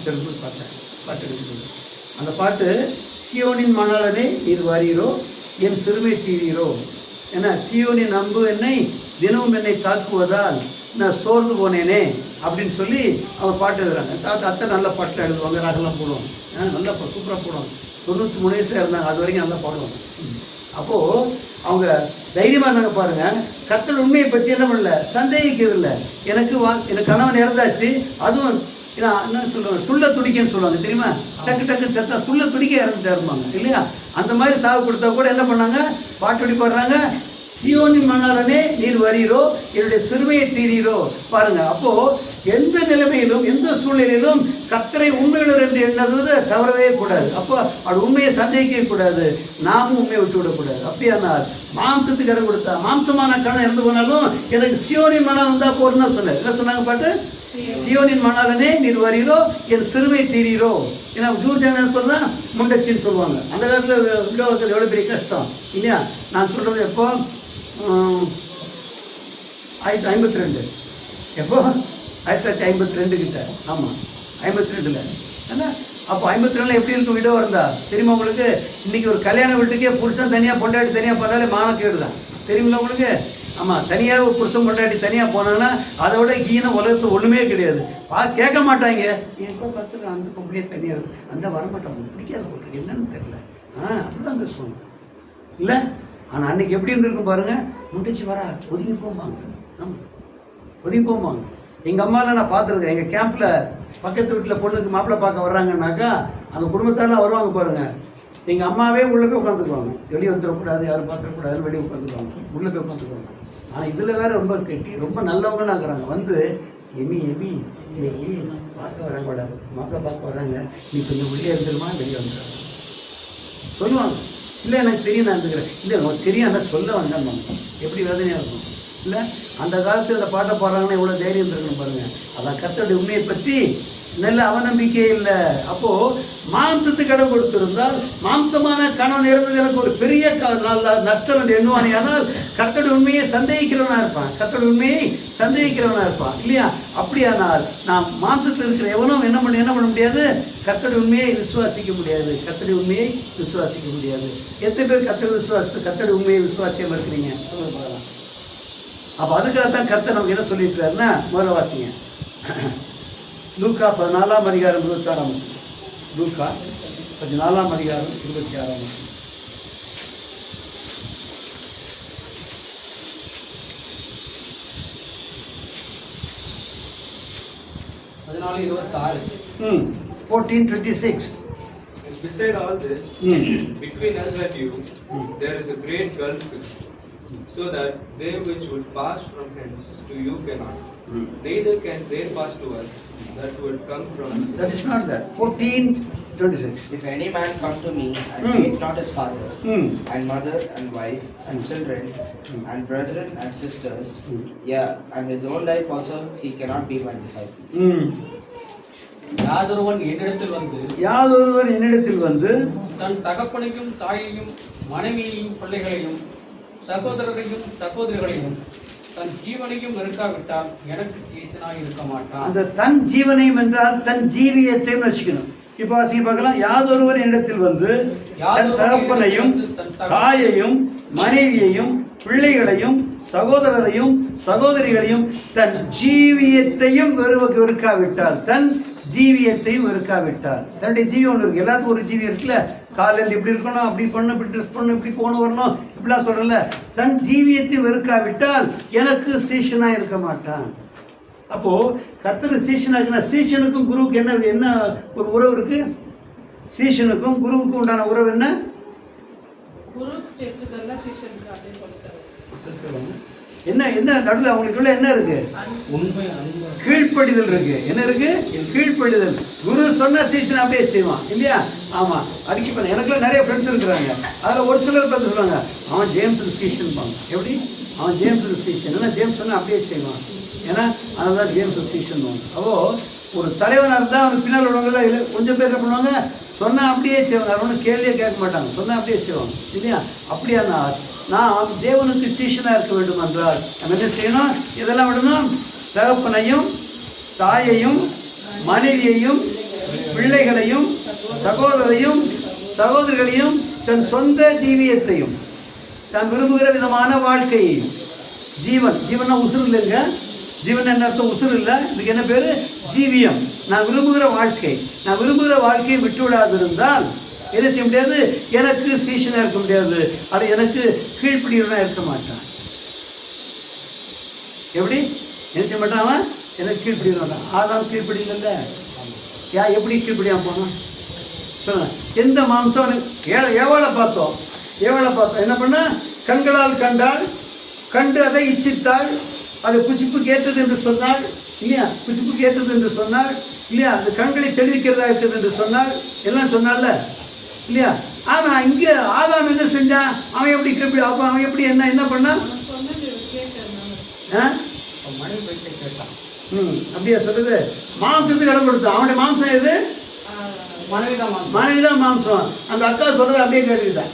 தெரிஞ்சு பாட்டு இருக்குது. அந்த பாட்டு சியோனின் மணாளனே நீர் வாரீரோ என் சிறுமை தீரீரோ, ஏன்னா சியோனின் அம்பு என்னை தினமும் என்னை தாக்குவதால் நான் சோர்ந்து போனேனே அப்படின்னு சொல்லி அவங்க பாட்டு எழுதுறாங்க. அத்தை நல்ல பாட்டு எழுதுவாங்க, ராகெல்லாம் போடுவாங்க, நல்லா சூப்பராக போடுவாங்க. 93 வயசுல இருந்தாங்க, அது வரைக்கும் நல்லா பாடுவாங்க. அப்போது அவங்க தைரியமாக இருந்தாங்க பாருங்கள். கர்த்தர் உண்மையை பற்றி என்ன பண்ணல, சந்தேகிக்கவில்லை. எனக்கு கணவன் இறந்தாச்சு, அதுவும் என்ன சொல்லுவாங்க, துள்ள துடிக்கன்னு சொல்லுவாங்க தெரியுமா, டக்கு செத்தா துள்ள துடிக்க இறந்துட்டாருமாங்க இல்லையா. அந்த மாதிரி சாவு கொடுத்தா கூட என்ன பண்ணாங்க, பாட்டு பாடுறாங்க, சியோனின் மணாளனே நீர் வரீரோ என்னுடைய சிறுமையை தீரீரோ. பாருங்க, அப்போ எந்த நிலைமையிலும் எந்த சூழ்நிலையிலும் கர்த்தரை உண்மையுள்ளவர் என்று எண்ணது தவறவே கூடாது. அப்போ அது உண்மையை சந்தேகிக்க கூடாது, நாமும் உண்மையை விட்டு விடக்கூடாது. அப்படியானால் மாம்சத்துக்கு இடம் கொடுத்தா, மாம்சமான கணம் இறந்து போனாலும் எனக்கு சியோனின் மணால் வந்தா போறதுன்னு தான் சொன்னார். என்ன சொன்னாங்க பாட்டு, சியோனின் மணாளனே நீர் வரீரோ என் சிறுமை தீரீரோ. ஏன்னா ஜூர்ஜான சொன்னா முண்டச்சின்னு சொல்லுவாங்க. அந்த காலத்தில் விடோவத்தில் எவ்வளோ பெரிய கஷ்டம் இல்லையா. நான் சொல்றது எப்போ 1952, எப்போ 1952 கிட்ட, ஆமாம் 52ல். ஏன்னா அப்போ 52ல் எப்படி இருக்கும் விடோ இருந்தா தெரியுமா உங்களுக்கு. இன்னைக்கு ஒரு கல்யாண வீட்டுக்கே புருஷன் தனியாக பொண்டாட்டி தனியாக போனாலே மானக்கேடு தான், தெரியுமில்ல உங்களுக்கு. ஆமாம், தனியாக ஒரு புருஷன் பொண்டாட்டி தனியாக போனாங்கன்னா அதை விட கீன உலகத்து ஒன்றுமே கிடையாது. கேட்க மாட்டாங்க, எப்போ பார்த்துட்டு அந்த பொம்பளையே தனியாக இருக்கும், அந்த வரமாட்டாங்க, பிடிக்காத போட்டு என்னன்னு தெரியல, அப்படிதான் பேசுவாங்க இல்லை. ஆனால் அன்னைக்கு எப்படி இருந்திருக்கும் பாருங்க, முண்டிச்சு வரா ஒதுங்கி போவாங்க. ஆமாம், ஒதுங்கி போவாங்க. எங்கள் அம்மாவில் நான் பார்த்துருக்கேன், எங்கள் கேம்பில் பக்கத்து வீட்டில் பொண்ணுக்கு மாப்பிள்ளை பார்க்க வர்றாங்கன்னாக்கா அந்த குடும்பத்தாலாம் வருவாங்க பாருங்க. எங்கள் அம்மாவே உள்ளே போய் உட்காந்துக்குவாங்க, வெளியே வந்துடக்கூடாது, யாரும் பார்த்துடக்கூடாதுன்னு வெளியே உட்காந்துக்குவாங்க, உள்ளே போய் உட்காந்துக்குவாங்க. ஆனால் இதில் வேற ரொம்ப கெட்டி ரொம்ப நல்லவங்களாம் இருக்கிறாங்க. வந்து எமி இன்னைக்கு பார்க்க வராங்க, மாப்பிள்ளை பார்க்க வராங்க, நீ கொஞ்சம் வெளியே இருந்துருமா, வெளியே வந்துடுறாங்க சொல்லுவாங்க. இல்லை எனக்கு தெரியும், நான் இருக்கிறேன், இல்லை உனக்கு தெரியும், அதான் சொல்ல வந்தேன். எப்படி வேதனையாக இருக்கும் இல்லை. அந்த காலத்தில் இந்த பாட்டை பாடுறாங்கன்னா எவ்வளோ தைரியம் இருக்கணும் பாருங்கள். அதான் கர்த்தருடைய உண்மையை பற்றி நல்ல அவநம்பிக்கை இல்லை. அப்போது மாம்சத்துக்கு இடம் கொடுத்திருந்தால், மாம்சமான கணவன் இறந்தது எனக்கு ஒரு பெரிய நஷ்டம் என்று எண்ணுவானே. ஆனால் கர்த்தருடைய உண்மையை சந்தேகிக்கிறவனாக இருப்பான், கர்த்தருடைய உண்மையை சந்தேகிக்கிறவனாக இருப்பான் இல்லையா. அப்படியானால் நாம் மாம்சத்தில் இருக்கிற எவனும் என்ன பண்ண முடியாது, கர்த்தருடைய உண்மையை விசுவாசிக்க முடியாது, கர்த்தருடைய உண்மையை விசுவாசிக்க முடியாது. எத்தனை பேர் கர்த்தருடைய உண்மையை விசுவாசியாமல் இருக்கிறீங்க? அப்போ அதுக்காகத்தான் கர்த்தர் நமக்கு என்ன சொல்லியிருக்கிறாருன்னா, முதல்ல வாசிங்க லூக்கா 14ஆம் அதிகாரம் 26ஆம் வசனம். லூக்கா 14ஆம் அதிகாரம் 26ஆம் வசனம். பதினாலு 26. 14:26. Beside all this, between us and you, there is a great gulf fixed, so that they which would pass from hence to you cannot, neither can they pass to us that would come from us. That is not that. 14:26. If any man come to me and hate not his father and mother and wife and children and brethren and sisters, and his own life also, he cannot be my disciple. யாதொருவன் என்னிடத்தில் வந்து தன் தகப்பனையும் தாயையும் மனைவியையும் பிள்ளைகளையும் சகோதரரையும் சகோதரிகளையும் தன் ஜீவனையும் வெறுக்காவிட்டால் எனக்கு சீசனாய் இருக்க மாட்டான். அந்த தன் ஜீவனையும் என்றால் தன் ஜீவியத்தையும் வச்சுக்கணும். இப்போ வாசிங்க பார்க்கலாம். யாதொருவர் என்னிடத்தில் வந்து தன் தகப்பனையும் தாயையும் மனைவியையும் பிள்ளைகளையும் சகோதரரையும் சகோதரிகளையும் தன் ஜீவியத்தையும் வெறுக்காவிட்டால், தன் ஜீவியத்தையும் வெறுக்காவிட்டால், தன்னுடைய ஜீவி ஒன்று இருக்கு, எல்லாத்துக்கும் ஒரு ஜீவி இருக்குல்ல, காலையில் இப்படி இருக்கணும், அப்படி பண்ணணும், இப்படி ட்ரெஸ் பண்ணணும், இப்படி போகணும் வரணும், இப்படிலாம் சொல்கிறல, தன் ஜீவியத்தை வெறுக்காவிட்டால் எனக்கு சீஷனாக இருக்க மாட்டான். அப்போது கர்த்தர் சீஷனாக்குனா, சீஷனுக்கும் குருவுக்கு என்ன ஒரு உறவு இருக்கு? சீஷனுக்கும் குருவுக்கும் உண்டான உறவு என்ன? என்ன நடுவில் அவங்களுக்குள்ள என்ன இருக்கு? கீழ்ப்படிதல் இருக்கு. என்ன இருக்கு? கீழ்ப்படிதல். குரு சொன்ன சீசன் அப்படியே செய்வான் இல்லையா? ஆமா. அதுக்கு இப்போ எனக்குலாம் நிறைய ஃப்ரெண்ட்ஸ் இருக்கிறாங்க. அதில் ஒரு சிலர் பார்த்து சொல்லுவாங்க, அவன் ஜேம்ஸுக்கு சீசன் பாங்க. எப்படி? அவன் ஜேம்ஸுக்கு சீசன். ஏன்னா ஜேம்ஸ் சொன்னா அப்படியே செய்வான். ஏன்னா அதுதான் ஜேம்ஸுக்கு சீசன். அப்போ ஒரு தலைவனாக இருந்தால் அவனுக்கு பின்னால் உள்ளவங்கள இல்லை கொஞ்சம் பேர் என்ன பண்ணுவாங்க, சொன்னால் அப்படியே செய்வாங்க, அது ஒன்றும் கேள்வியே கேட்க மாட்டாங்க, சொன்னால் அப்படியே செய்வாங்க இல்லையா? அப்படியானா நாம் தேவனுக்கு சீஷனாக இருக்க வேண்டும் என்றால் நம்ம என்ன செய்யணும்? இதெல்லாம் விடணும். தகப்பனையும் தாயையும் மனைவியையும் பிள்ளைகளையும் சகோதரையும் சகோதரிகளையும் தன் சொந்த ஜீவியத்தையும் தான் விரும்புகிற விதமான வாழ்க்கையையும் ஜீவனா உசுறு இல்லைங்க. ஜீவன் என்ன அர்த்தம்? உசுறு இல்லை. இதுக்கு என்ன பேரு? ஜீவியம். நான் விரும்புகிற வாழ்க்கையை விட்டு விடாது இருந்தால் என்ன செய்ய முடியாது? எனக்கு சீஷனா இருக்க முடியாது. அது எனக்கு கீழ்ப்படியவனா இருக்க மாட்டான். எப்படி என்ன செய்ய மாட்டான்? அவன் எனக்கு கீழ்ப்படிய. ஆதாம் கீழ்ப்படியில எப்படி கீழ்ப்படியாம போனான் சொல்லுங்க. எந்த மாம்சம் ஏவாளை பார்த்தோம். என்ன பண்ண? கண்களால் கண்டு அதை இச்சித்தாள், அது புசிப்புக்கு ஏற்றது என்று சொன்னாள் இல்லையா? புசிப்புக்கு ஏற்றது என்று சொன்னாள் இல்லையா? அது கண்களை தெளிவிக்கிறதா இருக்குது என்று சொன்னாள், எல்லாம் சொன்னால இல்லையா? ஆனா இங்க ஆதாம் என்ன செஞ்சான்? அவன் எப்படி கேட்பி? அவன் எப்படி என்ன பண்ணான்? அப்படியா சொல்லுது? மாம்சத்துக்கு இடம் கொடுத்தான். அவனுடைய மாம்சம் எது? மனைவிதான் மாம்சம். அந்த அக்கா சொல்றது அப்படியே கேட்டுக்கிட்டான்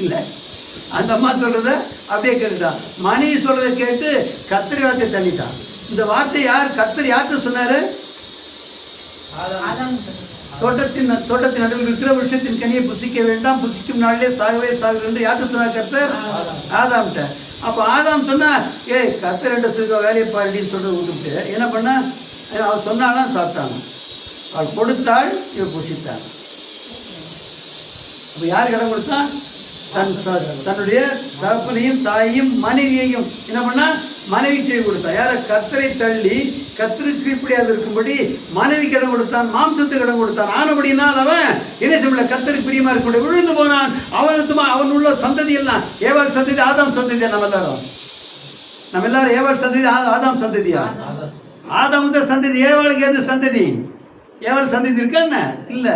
இல்ல, அந்த அம்மா சொல்றத அப்படியே கேட்டுட்டான். மனைவி சொல்றதை கேட்டு கர்த்தர் வார்த்தை தள்ளிட்டான். இந்த வார்த்தை கர்த்தர் யார்கிட்ட சொன்னாரு? தோட்டத்தின் நடுவில் இருக்கிற விஷயத்தின் கனியை புசிக்க வேண்டாம், புசிக்கும் நாளிலே சாகவே என்று யார்கிட்ட சொன்னார்? கர்த்தர் ஆதாம்கிட்ட. அப்போ ஆதாம் சொன்னா, கர்த்தர் என்ற சொல்ல வேலையை பாருன்னு சொல்றது விட்டுட்டு என்ன பண்ண? அவன் சொன்னாலும் சாப்பிட்டாங்க. அவள் கொடுத்தாள், இவன் புசித்தாள். அப்போ யாருக்கு இடம் கொடுத்தா? தன்னுடைய தகப்பனையும் தாயையும் மனைவியையும் என்ன பண்ணா? மனைவி செய்ய கொடுத்தான். யார? கர்த்தரை தள்ளி கர்த்தருக்கு கீழ்ப்படியாது இருக்கும்படி மனைவிக்கு இடம் கொடுத்தான், மாம்சத்துக்கு இடம் கொடுத்தான். ஆனபடினால் அவன் என்ன செய்யல? கர்த்தருக்கு பிரியமா இருக்க விழுந்து போனான். அவன் உள்ள சந்ததி எல்லாம் ஏவாள் சந்ததி, ஆதாம் சந்ததியா? நம்ம எல்லாரும் ஏவாள் சந்ததி, ஆதாம் சந்ததியா? ஆதாம் தான் சந்ததி. ஏவாளுக்கு எது சந்ததி? ஏவாள் சந்ததி இருக்கா என்ன? இல்ல,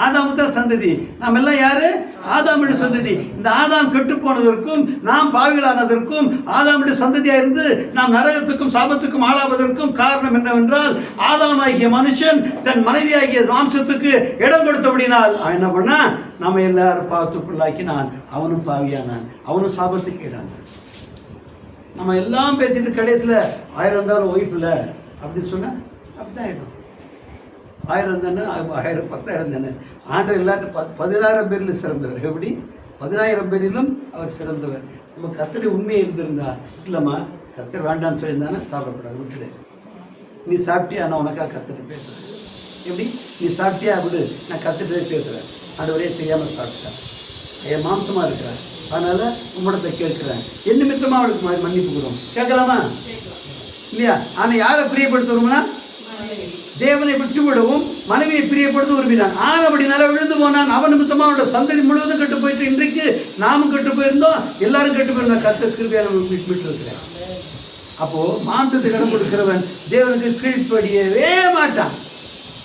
ஆதாம் தான் சந்ததி. நாம் எல்லாம் யாரு? ஆதாமுடைய சந்ததி. இந்த ஆதாம் கெட்டு போனதற்கும் நாம் பாவிகளானதற்கும் ஆதாமுடைய சந்ததியா இருந்து நாம் நரகத்துக்கும் சாபத்துக்கும் ஆளாவதற்கும் காரணம் என்னவென்றால், ஆதாம் ஆகிய மனுஷன் தன் மனைவி ஆகிய மாம்சத்துக்கு இடம் கொடுத்தபடினால் அவன் என்ன பண்ணா? நம்ம எல்லாரும் பாவத்துக்குள்ளாக்கினான். அவனும் பாவியானான், அவனும் சாபத்துக்கு இடான். நம்ம எல்லாம் பேசிட்டு கடைசியில் 1000 இருந்தாலும் ஒய்ஃப் இல்லை அப்படின்னு சொன்னா அப்படிதான் ஆயிடும். 1000 தானே, 1000 10,000 தானே. ஆண்டு எல்லாரும் 10,000 பேரில் சிறந்தவர். எப்படி? 10,000 பேரிலும் அவர் சிறந்தவர். நம்ம கர்த்தருடைய உண்மையை இருந்திருந்தா, இல்லைம்மா கர்த்தர் வேண்டான்னு சொல்லியிருந்தானே சாப்பிடக்கூடாது, விட்டுடு. நீ சாப்பிட்டியா? நான் உனக்காக கர்த்தர் பேசுகிறேன். எப்படி? நீ சாப்பிட்டியா? விடு, நான் கர்த்தரே பேசுகிறேன். ஆண்டவரே தெரியாமல் சாப்பிட்டேன், என் மாம்சமாக இருக்கிறேன், அதனால் உம்மிடத்தை கேட்குறேன், என் நிமித்தமாக அவளுக்கு மன்னிப்பு கொடுக்கும். கேட்கலாமா? இல்லையா? ஆனால் யாரை பிரியப்படுத்தணும்னா தேவனை விட்டுவிடவும் மனைவியை பிரியப்படுத்த விரும்பினான். ஆனபடினால விழுந்து போனான். அவன் நிமித்தமாக அவனோட சந்ததி முழுவதும் கெட்டு போயிட்டு, இன்றைக்கு நாமும் கெட்டு போயிருந்தோம், எல்லாரும் கெட்டு போயிருந்தோம். கர்த்தர் கிருபையா நம்ம விட்டு இருக்கிறேன். அப்போ மாம்சத்துக்கு இடம் கொடுக்கிறவன் தேவனுக்கு கீழ்ப்படியவே மாட்டான்,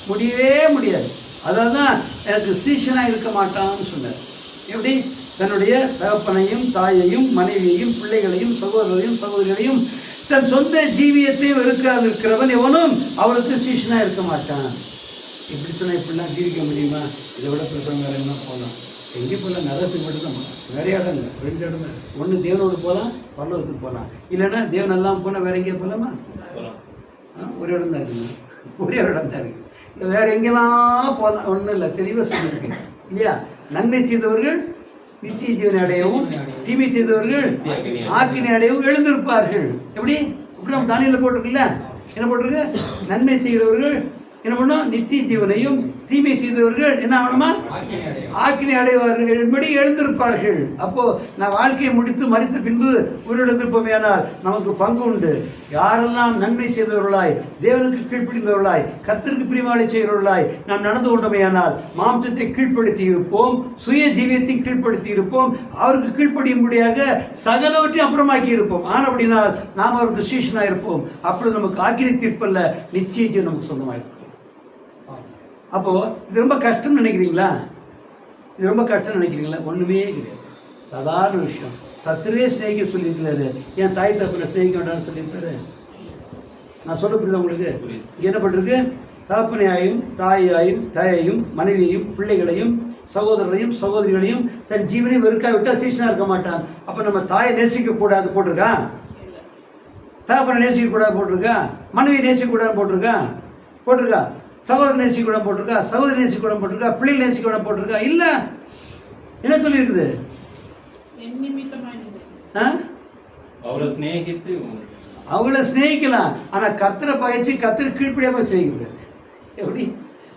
முடியவே முடியாது. அதான் எனக்கு சீஷனாக இருக்க மாட்டான்னு சொன்னார். எப்படி? தன்னுடைய தகப்பனையும் தாயையும் மனைவியையும் பிள்ளைகளையும் சகோதரரையும் சகோதரிகளையும் தன் சொந்த ஜீவியத்தையும் வெறுக்காது இருக்கிறவன் எவனும் அவருக்கு சீஷனா இருக்க மாட்டான். எப்படி சொன்னா இப்படிலாம் ஜீவிக்க முடியுமா? இதை விட பிரசவம் வேற என்ன போகலாம்? எங்கே போகலாம்? நரகத்துக்கு மட்டும்தான். நிறைய இடம் இல்லை, 2 இடம் தான். ஒன்று தேவனோடு போகலாம், பரலோகத்துக்கு போகலாம். இல்லைன்னா தேவன் எல்லாம் போனால் வேற எங்கேயா போகலாமா? ஒரு இடம் தான் இருக்குங்க, ஒரே ஒரு இடம் தான் இருக்குது. வேற எங்கெல்லாம் போகலாம், ஒன்றும் இல்லை. தெளிவாக சொல்லியிருக்கேன் இல்லையா? நன்மை செய்தவர்கள் நித்திய ஜீவனை அடையவும், தீமை செய்தவர்கள் ஆக்கினை அடையவும் எழுந்திருப்பார்கள். எப்படி? இப்படி நம்ம தானியத்தில் போட்டிருக்குல்ல, என்ன போட்டிருக்கு? நன்மை செய்தவர்கள் என்ன பண்ணும்? நித்திய ஜீவனையும், தீமை செய்தவர்கள் என்ன ஆகணுமா? ஆக்கினை அடைவார்கள் என்படி எழுந்திருப்பார்கள். அப்போ நான் வாழ்க்கையை முடித்து மறித்த பின்பு உயிரிழந்திருப்போமே, ஆனால் நமக்கு பங்கு உண்டு. யாரெல்லாம் நன்மை செய்தவர்களாய், தேவனுக்கு கீழ்ப்படிந்தவர்களாய், கர்த்தருக்கு பிரியமாலை செய்கிறவர்களாய் நாம் நடந்து கொண்டோமேயானால் மாம்சத்தை கீழ்ப்படுத்தி இருப்போம், சுய ஜீவியத்தை கீழ்ப்படுத்தி இருப்போம், அவருக்கு கீழ்ப்படியும்படியாக சகலவற்றையும் அப்புறமாக்கி இருப்போம். ஆனபடினால் நாம் அவருக்கு சீஷனாக இருப்போம். அப்பொழுது நமக்கு ஆக்கினை தீர்ப்பல்ல, நித்திய ஜீவன் நமக்கு சொந்தமாக இருக்கும். அப்போ இது ரொம்ப கஷ்டம் நினைக்கிறீங்களா? இது ரொம்ப கஷ்டம் நினைக்கிறீங்களா? ஒன்றுமே கிடையாது, சாதாரண விஷயம். சத்துருவே ஸ்நேகிக்க சொல்லியிருக்கிறாரு, என் தாய் தகப்பனை ஸ்நேகிக்க வேண்டாம்னு சொல்லியிருக்காரு. நான் சொல்ல புரியுது உங்களுக்கு? இங்கே என்ன பண்ணுறது? தகப்பனையாயும் தாயையும் மனைவியையும் பிள்ளைகளையும் சகோதரரையும் சகோதரிகளையும் தன் ஜீவனையும் வெறுக்கா விட்டால் சீஷனாக இருக்க மாட்டான். அப்போ நம்ம தாயை நேசிக்க கூடாது போட்டிருக்கான். தகப்பனை நேசிக்கக்கூடாது போட்டிருக்கா? மனைவி நேசிக்கக்கூடாது போட்டிருக்கா? சகோதரன் நேசிக்கூடாது போட்டிருக்கா? சகோதரி நேசிக்கூடாது போட்டிருக்கா? பிள்ளைகள் நேசிக்கூடாது போட்டிருக்கா? இல்லை. என்ன சொல்லியிருக்குது? அவங்கள ஸ்நேகிக்கலாம், ஆனால் கர்த்தரை பகைச்சு கர்த்தர் கீழ்ப்படியாமல் ஸ்நேகிக்கூடாது. எப்படி?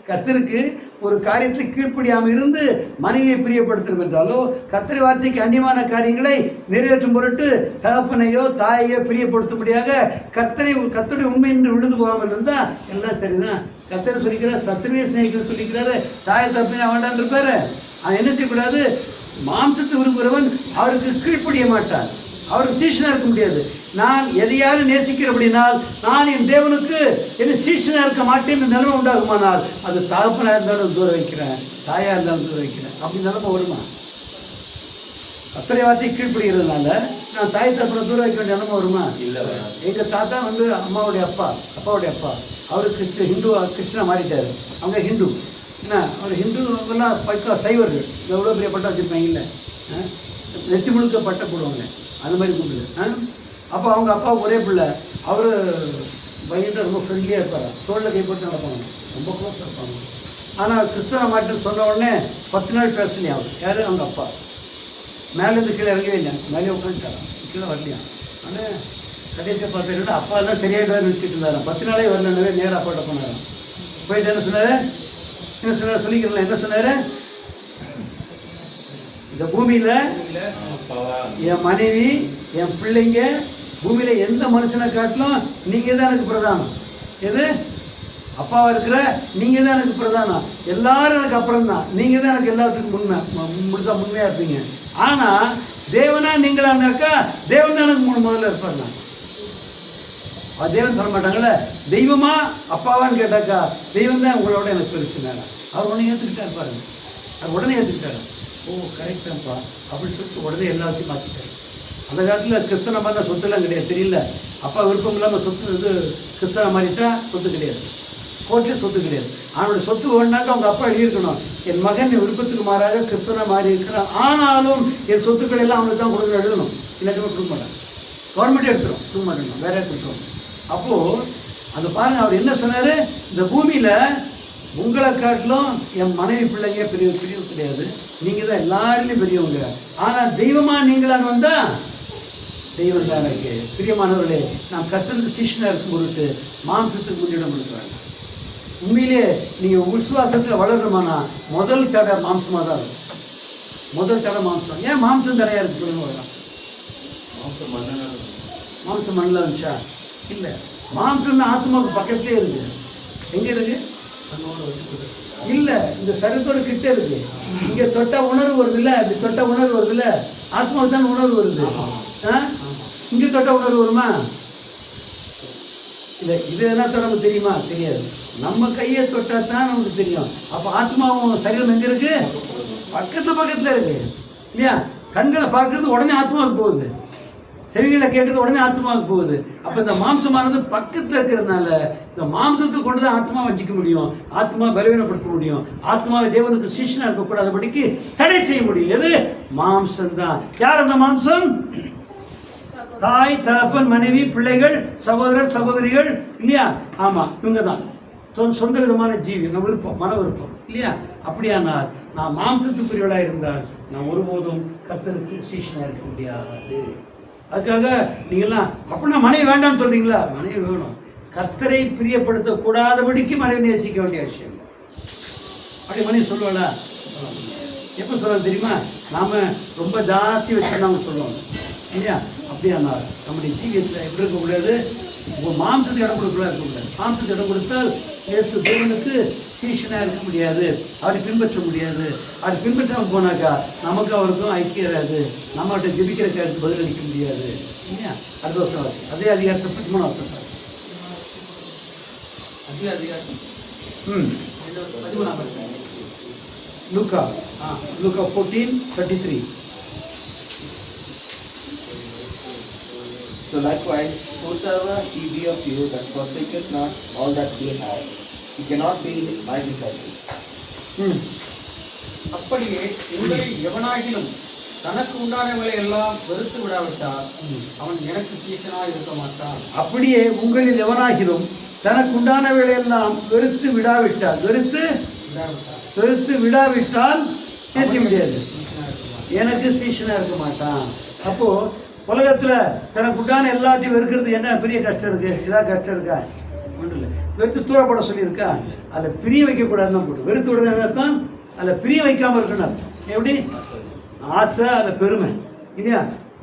கர்த்தருக்கு ஒரு காரியத்தில் கீழ்ப்படியாமல் இருந்து மனைவியை பிரியப்படுத்தணும் என்றாலோ, கர்த்தர் வார்த்தைக்கு அந்நியமான காரியங்களை நிறைவேற்றும் பொருட்டு தகப்பனையோ தாயையோ பிரியப்படுத்தும்படியாக கர்த்தருடைய உண்மை என்று விழுந்து போகாமல் இருந்தால் எல்லாம் சரிதான். கர்த்தர் சொல்லிக்கிறார், சத்துருவே ஸ்நேகிக்கிற சொல்லிக்கிறாரு, தாயை தப்பின அவன்டான் இருப்பாரு. அவன் என்ன செய்யக்கூடாது? மாம்சத்தை விரும்புகிறவன் அவருக்கு கீழ்ப்படிய மாட்டான், அவருக்கு சீஷனாக இருக்க முடியாது. நான் எதையாவது நேசிக்கிறேன் அப்படின்னால் நான் என் தேவனுக்கு என்ன சீஷனாக இருக்க மாட்டேன்னு நிலைமை உண்டாகுமானால் அது தகப்பனாக இருந்தாலும் தூர வைக்கிறேன், தாயாக இருந்தாலும் தூர வைக்கிறேன், அப்படி நிலைமை வருமா? அத்தனை வார்த்தையை கீழ்ப்படுகிறதுனால நான் தாய் தகப்பனை தூர வைக்க வேண்டிய நிலைமை வருமா? இல்லை. எங்கள் தாத்தா வந்து அப்பாவுடைய அப்பா அவருக்கு கிருஷ்ணா மாறிட்டார். அவங்க ஹிந்து. என்ன அவர் ஹிந்துலாம் பக்கா சைவர்கள், எவ்வளோ பெரிய பட்டம் வச்சுருப்பாங்க, இல்லை நெச்சு முழுக்க பட்டை போடுவாங்க, அந்த மாதிரி கூப்பிடுது. அப்போ அவங்க அப்பா ஒரே பிள்ளை, அவர் பையன்ட்டு ரொம்ப ஃப்ரெண்ட்லியாக இருப்பார், தோளில் கை போட்டு நடப்பாங்க, ரொம்ப க்ளோஸாக இருப்பாங்க. ஆனால் கிறிஸ்தவ மாட்டுன்னு சொன்ன உடனே 10 நாள் பேசலையா அவர். யார்? அவங்க அப்பா. மேலேருந்து கீழே இறங்கவே இல்லை, மேலே உட்காந்துட்டாரான், கீழே வரலையா. ஆனால் கடைசியாக பார்த்துக்கிட்டு அப்பா தான் சரியாக வச்சுட்டு இருந்தாரான். 10 நாளே வரலன்னவே நேராக அப்பாட்ட போனாரான். போயிட்டு என்ன சொன்னார் சொல்லிக்கிறேன், என்ன சொன்னார்? இந்த பூமியில் என் மனைவி என் பிள்ளைங்க, பூமியில் எந்த மனுஷனை காட்டிலும் நீங்கள் தான் எனக்கு பிரதானம். எது? அப்பாவாக இருக்கிற நீங்கள் தான் எனக்கு பிரதானம். எல்லாரும் எனக்கு அப்புறம் தான், நீங்கள் தான் எனக்கு எல்லாத்துக்கும் முன்மையாக இருப்பீங்க. ஆனால் தேவனா நீங்களானாக்கா தேவன் தான் எனக்கு முதல்ல இருப்பார். நான் தேவன் சொல்ல மாட்டாங்களே, தெய்வமா அப்பாவான்னு கேட்டாக்கா தெய்வம் தான் உங்களோட எனக்கு பெருசுனாங்க. அவர் உடனே ஏற்றுக்கிட்டார் பாருங்க, அவர் உடனே ஏற்றுக்கிட்டாரு. ஓ கரெக்டாப்பா அப்படின்னு சொல்லிட்டு உடனே எல்லாத்தையும் மாற்றிட்டாரு. அந்த காலத்தில் கிறிஸ்தவ மாதிரி சொத்துலாம் கிடையாது, தெரியல. அப்பா விருப்பம் இல்லாமல் சொத்து இது கிறிஸ்தவ மாதிரிட்டா சொத்து கிடையாது, கோர்ட்லேயும் சொத்து கிடையாது. அவனுடைய சொத்து வேணாக்க அவங்க அப்பா எழுதியிருக்கணும், என் மகன் விருப்பத்துக்கு மாறாக கிறிஸ்தவ மாறி இருக்கிறான், ஆனாலும் என் சொத்துக்கள் எல்லாம் அவனுக்கு தான் கொடுக்க எழுதணும், இல்லாட்டி கொடுக்க மாட்டாங்க. கவர்மெண்ட்டே எடுத்துரும், கொடுக்க மாட்டேங்க, வேற கொடுத்துரும். அப்போது அந்த பாருங்கள், அவர் என்ன சொன்னார்? இந்த பூமியில் உங்களை காட்டிலும் என் மனைவி பிள்ளைங்க பெரியவு கிடையாது, நீங்கள் தான் எல்லாருலேயும் பெரியவங்க. ஆனால் தெய்வமாக நீங்களான்னு வந்தால் தெய்வம் தான் எனக்கு பிரியமானவர்களே. நான் கர்த்தருக்கு சீஷனாக இருக்கும் பொருட்டு மாம்சத்துக்கு முன்னிடம் கொடுக்குறாங்க. உண்மையிலே நீங்கள் விசுவாசத்தில் வளரணுமானா முதல் தடை மாம்சமாக தான் இருக்கும். முதல் தடை மாம்சம். ஏன் மாம்சம் தடையாக இருக்கு சொல்லுங்க வரலாம்? மாம்சம் மண்ணில் இருந்துச்சா? இல்லை, மாம்சம் ஆத்மாவுக்கு பக்கத்தே இருக்கு. எங்கே இருக்கு? இல்லை, இந்த சரீரத்தோட கிட்ட இருக்கு. இங்கே தொட்ட உணர்வு வருது இல்லை, இப்படி தொட்ட உணர்வு வருது இல்லை, ஆத்மாவுக்கு தான் உணர்வு வருது. இங்கே தொட்ட உணர்வு வருமா? இல்லை, இது என்னத்த நமக்கு தெரியுமா? தெரியாது. நம்ம கையை தொட்டா தான் நமக்கு தெரியும். அப்போ ஆத்மாவும் சரீரம் எங்கே இருக்கு? பக்கத்தில் இருக்கு இல்லையா? கண்களை பார்க்கறது உடனே ஆத்மாவுக்கு போகுது, செவிகளை கேட்கறது உடனே ஆத்மாவுக்கு போகுது. அப்போ இந்த மாம்சமானது பக்கத்தில் இருக்கிறதுனால இந்த மாம்சத்தை கொண்டு தான் ஆத்மா வச்சுக்க முடியும், ஆத்மா பலவீனப்படுத்த முடியும், ஆத்மாவை தேவனுக்கு சீஷனாக இருக்கக்கூடாதபடிக்கு தடை செய்ய முடியும். எது? மாம்சம் தான். யார் அந்த மாம்சம்? தாய், தகப்பன், மனைவி, பிள்ளைகள், சகோதரர், சகோதரிகள் இல்லையா? ஆமாம், இவங்க தான் சொந்த விதமான ஜீவி, நம்ம விருப்பம், மன விருப்பம் இல்லையா? அப்படியானால் நான் மாம்சத்துக்குரியவளாக இருந்தால் நான் ஒருபோதும் கர்த்தருக்கு சீஷனாக இருக்க முடியாது. அதுக்காக நீங்கள்லாம் அப்படின்னா மனைவி வேண்டாம்னு சொல்றீங்களா? மனைவி வேணும். கர்த்தரை பிரியப்படுத்தக்கூடாதபடிக்கு மனைவி நேசிக்க வேண்டிய விஷயம். அப்படி மனைவி சொல்லுவாளா? எப்போ சொல்ல தெரியுமா? நாம் ரொம்ப ஜாஸ்தி வச்சுருந்தாங்க சொல்லுவாங்க இல்லையா? அப்படியானா நம்முடைய ஜீவியத்தில் எப்படி இருக்கக்கூடாது? மாம்சத்துக்கு இடம் கொடுக்கலாம் இருக்கக்கூடாது. மாம்சத்துக்கு இடம் கொடுத்தால் இயேசு தேவனுக்கு சீஷனாக இருக்க முடியாது, அவரை பின்பற்ற முடியாது. அவரை பின்பற்றாமல் போனாக்கா நமக்கு அவருக்கும் ஐக்கியம் வராது, நம்மகிட்ட ஜெபிக்கிற காரியத்துக்கு பதிலளிக்க முடியாது இல்லையா? அடுத்த வருஷம் வாசி, அதே அதிகாரத்தை 13 வருஷம் வாசி. லூக்கா 14:33. So likewise, whosoever he be of you that forsaketh not all that he hath, he cannot be my disciple. அப்படியே உங்களில் எவனாகிலும் தனக்கு உண்டானவங்களை எல்லாம் வெறுத்து விடாவிட்டால் அவன் எனக்கு சீசனாக இருக்க மாட்டான். அப்படியே உங்களில் எவனாகிலும் தனக்கு உண்டானவர்களை எல்லாம் வெறுத்து விடாவிட்டால் பேச முடியாது, எனக்கு சீசனா இருக்க மாட்டான். அப்போ உலகத்துல தனக்கு உண்டான எல்லாத்தையும் வெறுக்கிறது என்ன பெரிய கஷ்டம் இருக்கு? ஏதாவது கஷ்டம் இருக்கா? ஒன்றும் இல்லை. வெறுத்து தூரப்பட சொல்லியிருக்கா? அதை பிரிய வைக்கக்கூடாதுன்னு போட்டு வெறுத்து விடுறது அர்த்தம், அதை பிரிய வைக்காம இருக்கணும் அர்த்தம். எப்படி? ஆசை, அதை பெருமை இல்லையா?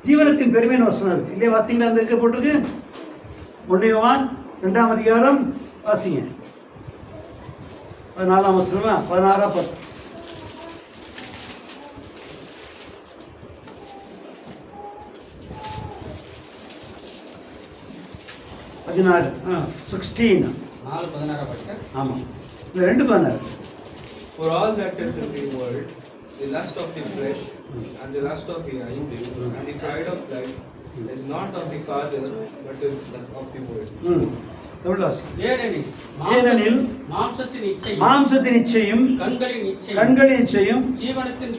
ஜீவனத்தின் பெருமைன்னு வசனம் இருக்கு இல்லையா? வாசிங்களா? அந்த இருக்க போட்டுருக்கு 1 யோவான் 2ஆம் அதிகாரம் வாசிங்க. 14ஆம் வசனமா 16 10 16 16 4:16 படிக்க. ஆமாம், இல்லை 2:16. For all that is in the world, the lust of the flesh and the lust of the eyes and the pride of life is not of the Father, but is of the world. ஏனெனில் மாம்சத்தின் இச்சையும் கண்களின் இச்சையும் ஜீவனத்தின்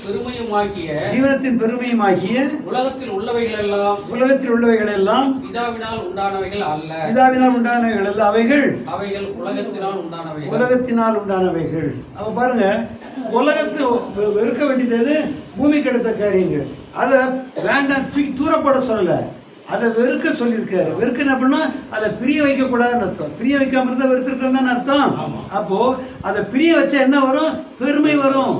பெருமையுமாகிய உலகத்தில் உள்ளவைகள் எல்லாம் பிதாவினால் உண்டானவைகள் அல்ல, அவைகள் உலகத்தினால் உண்டானவைகள். அப்ப பாருங்க, உலகத்தை வெறுக்க வேண்டியது பூமி கெடுத்த காரியங்கள், அதை வேண்டாம் தூக்கி தூரப்பட சொல்லல, அதை வெறுக்க சொல்லியிருக்காரு. வெறுக்க என்ன பண்ணா, அதை பிரிய வைக்க கூடாதுன்னு அர்த்தம். பிரிய வைக்காம இருந்தா வெறுத்திருக்கோம்னு அர்த்தம். அப்போ அதை பிரிய வச்சா என்ன வரும்? பெருமை வரும்.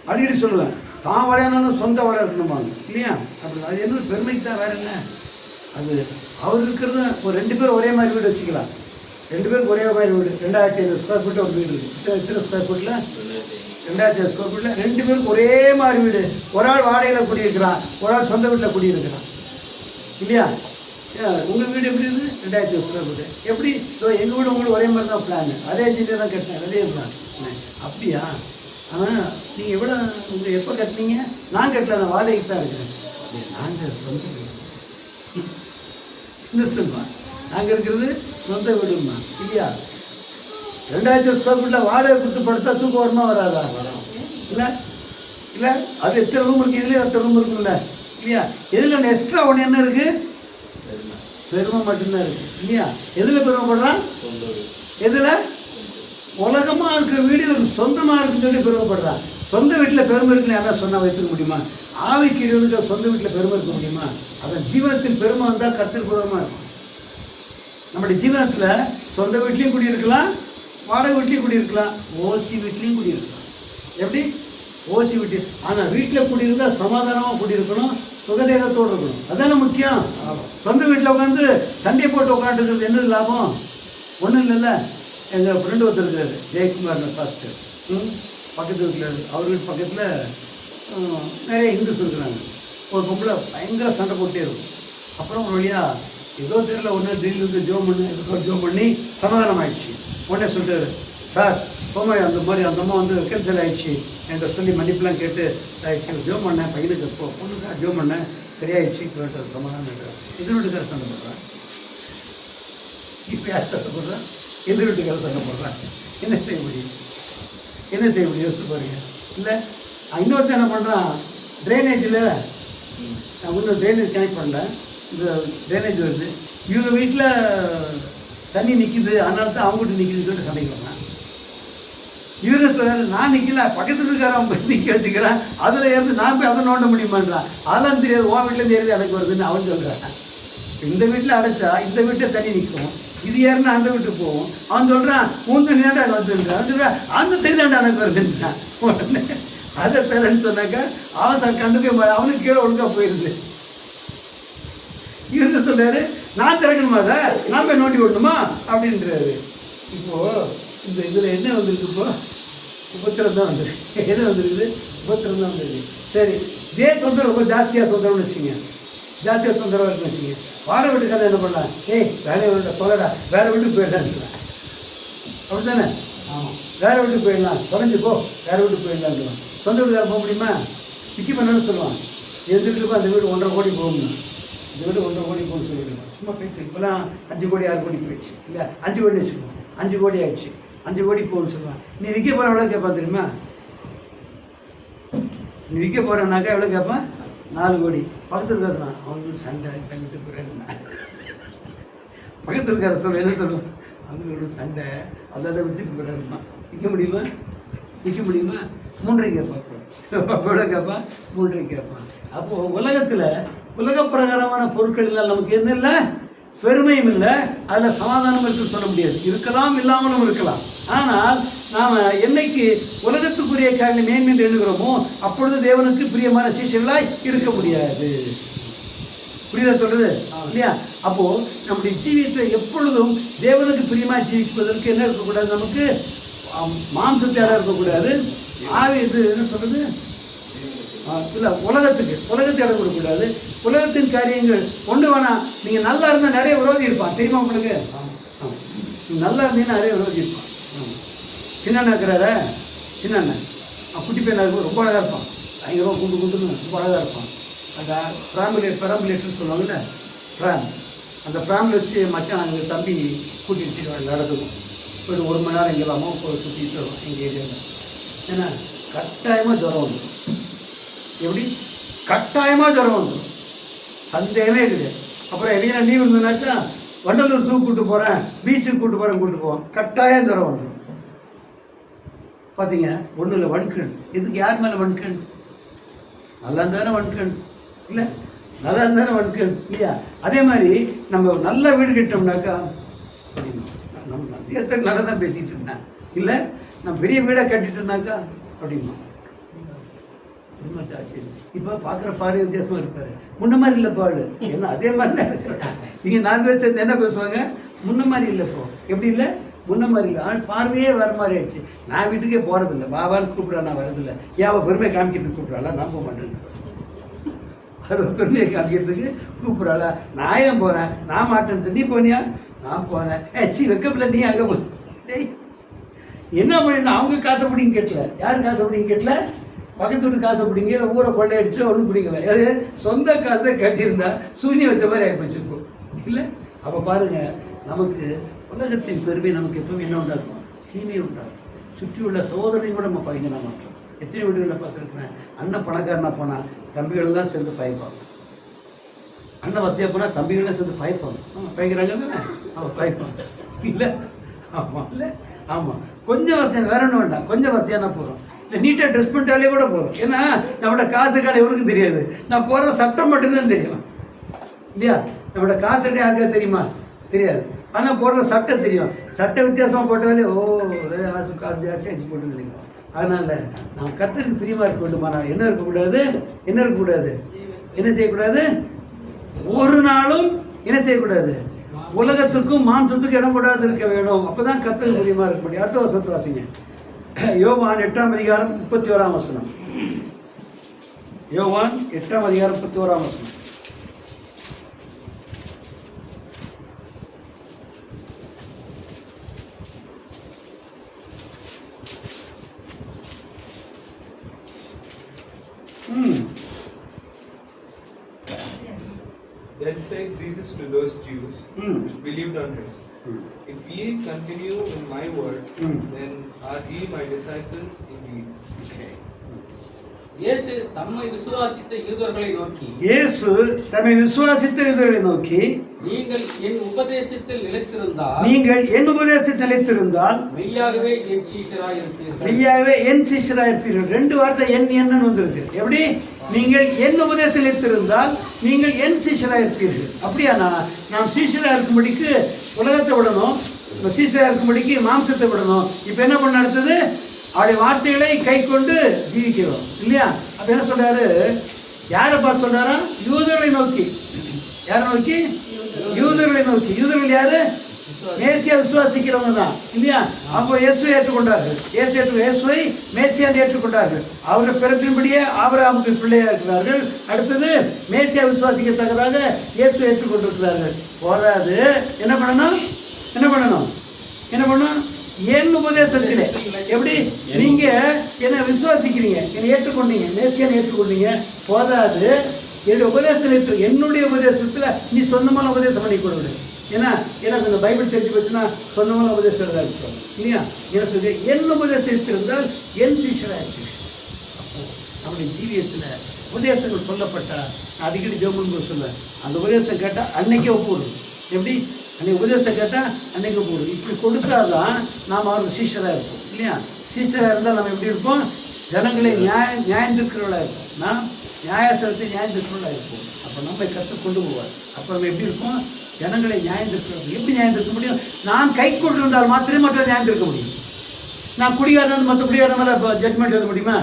அடிக்கடி சொல்லுவேன், தான் வளையனாலும் சொந்த வளை இருக்கணுமாங்க இல்லையா? அப்படி அது என்ன பெருமைக்கு தான், வேற என்ன? அது அவர் இருக்கிறது ஒரு 2 பேர் ஒரே மாதிரி வீடு வச்சுக்கலாம். 2 பேருக்கு ஒரே மாதிரி வீடு, 2500 ஸ்கொயர் ஃபீட் ஒரு வீடு இருக்குது. எத்தனை ஸ்கொயர் ஃபீட்டில்? 2500 ஸ்கொயர் ஃபீட்டில் 2 பேருக்கு ஒரே மாதிரி வீடு. ஒரு ஆள் வாடகையில் குடியிருக்கிறான், ஒரு ஆள் சொந்த வீட்டில் குடியிருக்கிறான் இல்லையா? உங்கள் வீடு எப்படி இருக்குது? 2000 ஸ்கொயர் ஃபீட்டு. எப்படி? எங்கள் வீடு உங்களுக்கு ஒரே மாதிரி தான் பிளான், அதே இன்ஜினியர் தான் கட்டினேன், அதே பிளான். அப்படியா? ஆனால் நீங்கள் எவ்வளோ உங்களுக்கு எப்போ கட்டினீங்க? நான் கட்டல, நான் வாடகைக்கு தான் இருக்கிறேன். நாங்கள் சொந்த வீடு சொல்லுமா, நாங்கள் இருக்கிறது சொந்த வீடுமா இல்லையா? 2000 ஸ்கொயர் ஃபீட்டில் வாடகை கொடுத்து படுத்தா தூக்கம் வருமா வராதா? இல்லை இல்லை, அது எத்தனை ரூம் இருக்குது, இதுலேயே எத்தனை ரூம் இருக்குல்ல இல்லையா? எதில் எக்ஸ்ட்ரா ஒன்று என்ன இருக்குது? பெருமை மட்டும்தான் இருக்குது இல்லையா? எதில் பெருமைப்படுறான்? எதில்? உலகமாக இருக்கிற வீடு எனக்கு சொந்தமாக இருக்குன்னு சொல்லி பெருமைப்படுறான். சொந்த வீட்டில் பெருமை இருக்குன்னு யாராவது சொன்னால் வைத்துக்க முடியுமா? ஆவிக்கு இருக்க சொந்த வீட்டில் பெருமை இருக்க முடியுமா? அதன் ஜீவனத்தின் பெருமை வந்தால் கத்திற்பூர்வமாக இருக்கும். நம்முடைய ஜீவனத்தில் சொந்த வீட்லேயும் குடியிருக்கலாம், வாடகை வீட்லேயும் குடியிருக்கலாம், ஓசி வீட்லேயும் குடியிருக்கலாம். எப்படி? ஓசி வீட்டு. ஆனால் வீட்டில் குடியிருந்தால் சமாதானமாக குடியிருக்கணும், சுகதேகத்தோடு இருக்கணும். அதுதானே முக்கியம். சொந்த வீட்டில் உட்காந்து சண்டை போட்டு உட்காந்துருக்கிறது என்ன லாபம்? ஒன்றும் இல்லைல்ல. எங்கள் ஃப்ரெண்டு ஒருத்தர் இருக்காரு, ஜெயக்குமார் ஃபாஸ்ட்டு, பக்கத்து வீட்டில், அவர் வீட்டு பக்கத்தில் நிறைய ஹிந்துஸ் இருக்கிறாங்க. ஒரு பொம்பளை பயங்கர சண்டை போட்டே இருக்கும். அப்புறம் ஒரு வழியாக ஏதோ தெரியல, ஒன்று திடீர்னு ஜோம் பண்ணி சமாதானம் ஆயிடுச்சு. உடனே சொல்லிட்டாரு, சார் சோமா அந்த மாதிரி அந்த அம்மா வந்து கேன்சல் ஆகிடுச்சு என்கிட்ட சொல்லி மன்னிப்புலாம் கேட்டு ஆயிடுச்சு, ஜோம் பண்ணேன் பையனுக்கு பொண்ணுக்கா ஜோம் பண்ணேன் சரியாயிடுச்சு கேட்டார், சமாதானம் கேட்டார். எதிர் வீட்டுக்கார சண்டை போடுறான். இப்போ யார் சண்டை போடுறான்? எதிர் வீட்டுக்கார சண்டை போடுறான். என்ன செய்ய முடியும்? யோசிச்சு பாருங்க. இல்லை இன்னொருத்தர் என்ன பண்ணுறான், ட்ரைனேஜில் நான் இன்னும் ட்ரைனேஜ் கனெக்ட் பண்ணல, இந்த ட்ரைனேஜ் வருது, இவங்க வீட்டில் தண்ணி நிற்கிது, அதனால தான் அவங்ககிட்ட நிற்கிதுன்னு சொல்லிட்டு சண்டைக்கிறாங்க. இவரு சொல்றாரு, நான் நிற்கல, பக்கத்தில் இருக்காரன் போய் நிற்க வச்சுக்கிறேன், அதில் இருந்து நான் போய் அதை நோண்ட முடியுமான்றான். அதெல்லாம் தெரியாது, உன் வீட்டில் தெரியாது எனக்கு வருதுன்னு அவன் சொல்கிறான். இந்த வீட்டில் அடைச்சா இந்த வீட்டில் தண்ணி நிற்கும், இது ஏறுனா அந்த வீட்டுக்கு போவோம். அவன் சொல்கிறான், உன் தண்ணி தாண்டா வந்துருக்கான். அவன் சொல்கிறான், அந்த தண்ணி தாண்டா எனக்கு வருதுன்றான். உடனே அதை தரேன்னு சொன்னாக்கா அவன் சார் கண்டுக்க அவனுக்கு கீழே ஒழுங்காக போயிடுது. இவரு சொல்றாரு, நான் திறக்கணுமா சார், நான் போய் நோண்டி விடணுமா அப்படின்றாரு. இப்போது இந்த இதில் என்ன வந்திருக்கு? இப்போ உபத்திரம் தான் வந்துருக்கு. என்ன வந்திருக்குது? உபத்திரம் தான் வந்துருக்கு. சரி, இதே தொந்தரவு ரொம்ப ஜாஸ்தியாக தொந்தரவுன்னு வச்சுங்க, ஜாஸ்தியாக தொந்தரவாக இருக்குன்னு வச்சுங்க. வாடகை வீட்டுக்காரன் என்ன பண்ணலாம்? வேலையை விட சொல்லடா, வேறு வீட்டுக்கு போயிடலான்னு. அப்படி தானே? ஆமாம், வேறு வீட்டுக்கு போயிடலாம், தொலைஞ்சு போ, வேறு வீட்டுக்கு போயிடலான்னு. சொந்த வீட்டுக்காரன் போக முடியுமா? விக்கி பண்ணணும்னு சொல்லுவான். எந்த வீட்டுக்கும் அந்த வீடு 1.5 கோடி போகணும், இந்த வீடு 1.5 கோடி போகணும்னு சொல்லிடுவான். சும்மா பேச்சு. இப்போலாம் 5 கோடி 6 கோடி போயிடுச்சு இல்லை, 5 கோடி வச்சுக்கோங்க, 5 கோடி ஆயிடுச்சு, 5 கோடி போகணும்னு சொல்லுவான். நீ விற்க போகிற எவ்வளோ கேட்பான் தெரியுமா? நீ விற்க போகிறேன்னாக்கா எவ்வளோ கேட்பான்? 4 கோடி. பக்கத்தில் இருக்காருண்ணா அவங்களுக்கு சண்டை தங்கிட்டு போகிறேன்னா பக்கத்தில் இருக்கார சொல்ல என்ன சொல்லுவோம்? அவங்களோட சண்டை அல்லாத விற்றுட்டு போகிறாருமா. விற்க முடியுமா? விற்க முடியுமா? 3.5 கேட்பான். எவ்வளோ கேட்பான்? 3.5 கேட்பான். அப்போது உலகத்தில் உலக பிரகாரமான பொருட்கள் எல்லாம் நமக்கு என்ன இல்லை? பெருமையும் இல்லை, அதில் சமாதானம் இருக்குன்னு சொல்ல முடியாது. இருக்கலாம், இல்லாமலும் இருக்கலாம். ஆனால் நாம் என்னைக்கு உலகத்துக்குரிய காரியம் மேன்மேன்று எண்ணுகிறோமோ அப்பொழுது தேவனுக்கு பிரியமான சீஷர்களாய் இருக்க முடியாது. புரியுதா சொல்றது இல்லையா? அப்போ நம்முடைய ஜீவியத்தை எப்பொழுதும் தேவனுக்கு பிரியமா ஜீவிப்பதற்கு என்ன இருக்கக்கூடாது? நமக்கு மாம்சத்தை இடம் இருக்கக்கூடாது. ஆவி இது என்ன சொல்றது இல்லை, உலகத்தை இடம் கொடுக்கக்கூடாது. உலகத்தின் காரியங்கள் கொண்டு வேணாம். நீங்கள் நல்லா இருந்தால் நிறைய விரோதி இருப்பான், தெரியுமா உங்களுக்கு? நல்லா இருந்தீங்கன்னா நிறைய விரோதி இருப்பான். சின்ன இருக்கிறார சின்ன குட்டி பையனாக இருக்கும், ரொம்ப அழகாக இருப்பான். பயங்கரமாக குண்டுன்னு ரொம்ப அழகாக இருப்பான். அந்த பெராம்புலேட்டர்னு சொல்லுவாங்கல்ல, ப்ராம். அந்த ப்ராமில் வச்சு மச்சான் நாங்கள் தம்பி கூட்டிகிட்டு நடக்கும். போய்ட்டு 1 மணி நேரம் எங்கேலாமோ போய் சுற்றிட்டு வரும் எங்கள் ஏரியாவில். ஏன்னா கட்டாயமாக ஜுரம் வந்துடும். எப்படி? கட்டாயமாக ஜுரம் வந்துடும், சந்தேகமே இருக்குது. அப்புறம் எங்கேயா லீவ் இருந்ததுனாக்கா வண்டலூர் ஜூ கூப்பிட்டு போகிறேன், பீச்சுக்கு கூப்பிட்டு போவோம், கட்டாயம் ஜுரம் வந்துடும். பார்த்தீங்க, ஒன்றும் இல்லை, வன்கண். இதுக்கு யார் மேலே வன்கண்? நல்லா இருந்தானே வன்கண் இல்லை, நல்லா இருந்தானே வன்கண் இல்லையா? அதே மாதிரி நம்ம நல்ல வீடு கட்டோம்னாக்கா நம்ம நேரத்துக்கு நல்லா தான் பேசிகிட்டு இருந்தேன் இல்லை, நான் பெரிய வீடாக கட்டிட்டேன்னாக்கா அப்படிமா இப்போ பார்க்குற பாரு வித்தியாசமாக இருப்பார். முன்ன மாதிரி இல்லை பாடு என்ன, அதே மாதிரி தான் இருக்கிறேன். நீங்கள் 4 பேர் சேர்ந்து என்ன பேசுவாங்க? முன்ன மாதிரி இல்லை. இப்போ எப்படி இல்லை? முன்ன மாதிரி இல்லை. ஆனால் பார்வையே வர மாதிரி ஆயிடுச்சு. நான் வீட்டுக்கே போகிறதில்ல, பாபான்னு கூப்பிட்றா, நான் வரதில்லை. ஏன் அவள் பெருமையை காமிக்கிறதுக்கு கூப்பிட்றாளா? நான் போக மாட்டேன். அவள் பெருமையை காமிக்கிறதுக்கு கூப்பிட்றாளா? நான் ஏன் போகிறேன்? நான் மாட்டேன். நீ போனியா? நான் போனேன். வெக்கப்பல நீ அங்கே போ. டேய் என்ன பண்ண? அவங்க காசை பிடிங்க கேட்டல. யார் காசை பிடிங்க கேட்டல? பக்கத்து வீட்டு காசை பிடிங்க, இல்லை ஊரை கொள்ளையடிச்சு ஒன்றும் பிடிக்கல. சொந்த காசை கட்டியிருந்தா சூனி வச்ச மாதிரி ஆகி வச்சுருக்கோம் இல்லை? அப்போ பாருங்கள், நமக்கு உலகத்தின் பெருமை நமக்கு எப்பவுமே என்ன உண்டாக்கும்? தீமையை உண்டாகும். சுற்றி உள்ள சோதனையும் கூட நம்ம பயங்கர மாட்டோம். எத்தனை வீடுகளில் பார்த்துருக்குறேன், அண்ணன் பணக்காரனா போனால் தம்பிகள் தான் சேர்ந்து பயப்பாங்க. அண்ணன் வசதியாக போனால் தம்பிகள்லாம் சேர்ந்து பயப்பாங்க. பயங்கிறாங்க தானே? அவன் பயப்பாங்க இல்லை? ஆமாம் இல்லை? ஆமாம். கொஞ்சம் வசதியான வேற ஒன்றும் வேண்டாம், கொஞ்சம் வசதியான போகிறோம். இல்லை, நீட்டாக ட்ரெஸ் பண்ணிட்டாலே கூட போகிறோம். ஏன்னா நம்மளோட காசு கடை இவருக்கு தெரியாது, நான் போகிற சட்டம் மட்டும்தான் தெரியும் இல்லையா? நம்மளோட காசு கடை யாருக்கா தெரியுமா? தெரியாது. ஆனால் போடுற சட்டை தெரியும். சட்டை வித்தியாசமாக போட்டாலே காசு ஜாஸ்தி ஆச்சு போட்டு நினைக்கிறோம். அதனால் நான் கர்த்தருக்கு பிரியமாக இருக்க வேண்டுமா? நான் என்ன இருக்கக்கூடாது? என்ன இருக்கக்கூடாது? என்ன செய்யக்கூடாது? ஒரு நாளும் என்ன செய்யக்கூடாது? உலகத்துக்கும் மாம்சத்துக்கும் இடம் கூடாது இருக்க வேணும். அப்போ தான் கர்த்தருக்கு பிரியமாக இருக்க முடியும். அடுத்த வசனத்தை வாசிங்க. யோவான் 8ஆம் அதிகாரம் 31ஆம் வசனம். யோவான் 8ஆம் அதிகாரம் 31ஆம் வசனம். Then said Jesus to those Jews which believed on him, If ye continue in my word, then are ye my disciples indeed. இயேசு தம்மை விசுவாசித்த யூதர்களை நோக்கி, நீங்கள் என் உபதேசத்தில் நிலைத்திருந்தால் மெய்யாகவே என் சீஷராய் இருப்பீர்கள். 2 வார்த்தை என்னன்னு வந்திருக்கு. எப்படி? நீங்கள் என் உபதேசத்தில் நிலைத்திருந்தால் நீங்கள் என் சீஷராய் இருப்பீர்கள். அப்படியானா நாம் சீஷராக இருக்கும்படிக்கு உலகத்தை விடணும், சீஷராக இருக்கும்படிக்கு மாம்சத்தை விடணும். இப்போ என்ன பண்ண அடுத்தது? அவருடைய வார்த்தைகளை கை கொண்டு ஜீவிக்கிறோம் இல்லையா? அப்ப என்ன சொல்றாரு? யாரை பார்த்து சொல்றாரா? யூதர்களை நோக்கி. யாரை நோக்கி? யூதர்களை நோக்கி. யூதர்கள் யாரு? மேசியா விசுவாசிக்கிறவங்க தான் இல்லையா? அப்போ இயேசுவை ஏற்றுக்கொண்டார்கள். இயேசுவை மேசியான்னு ஏற்றுக்கொண்டார்கள். அவருடைய பிறப்பின்படியே ஆபிரகாமுக்கு பிள்ளையா இருக்கிறார்கள். அடுத்தது மேசியா விசுவாசிக்கத்தக்கதாக இயேசுவை ஏற்றுக்கொண்டிருக்கிறார்கள். போதாது, என்ன பண்ணணும்? என் உபதேசத்திலே. எப்படி? நீங்க என்னை விசுவாசிக்கிறீங்க, என்னை ஏற்றுக்கொண்டீங்க, மேசியான்னு ஏற்றுக்கொண்டீங்க. போதாது, என்னுடைய உபதேசத்தில் நீ சொந்தமான உபதேசம் பண்ணி கொடுங்க. ஏன்னா எனக்கு இந்த பைபிள் தெரிஞ்சு வச்சுன்னா சொந்தமான உபதேசம் இருக்கும் இல்லையா? என்ன சொல்லி என் உபதேசம் இருந்தால் என் சீஷராக இருக்கு. நம்முடைய ஜீவியத்தில் உபதேசங்கள் சொல்லப்பட்டா நான் அடிக்கடி ஜெபம் சொல்லுவேன். அந்த உபதேசம் கேட்டால் அன்னைக்கே ஒப்புவிடும். எப்படி அன்னைக்கு உபதேசத்தை கேட்டால் அன்னைக்கு ஒப்புவிடும். இப்படி கொடுத்தாதான் நாம் அவருக்கு சீஷராக இருப்போம் இல்லையா? சீஷராக இருந்தால் நம்ம எப்படி இருப்போம்? ஜனங்களை நியாயந்திருக்கிறவர்களாக இருப்போம். நாம் நியாயாசனத்தை நியாயந்திருக்கிறவர்களாக இருப்போம். அப்போ நம்ம கற்றுக் கொண்டு போவார். அப்போ நம்ம எப்படி இருப்போம்? ஜனங்களை நியாயந்திருக்கிறவர்கள். எப்படி நியாயந்திருக்க முடியும்? நான் கை கொண்டிருந்தால் மாத்திரமே மற்ற நியாயந்திருக்க முடியும். நான் குடிகாரன் மற்ற குடிகாரன் மேலே ஜட்மெண்ட் எழுத முடியுமா?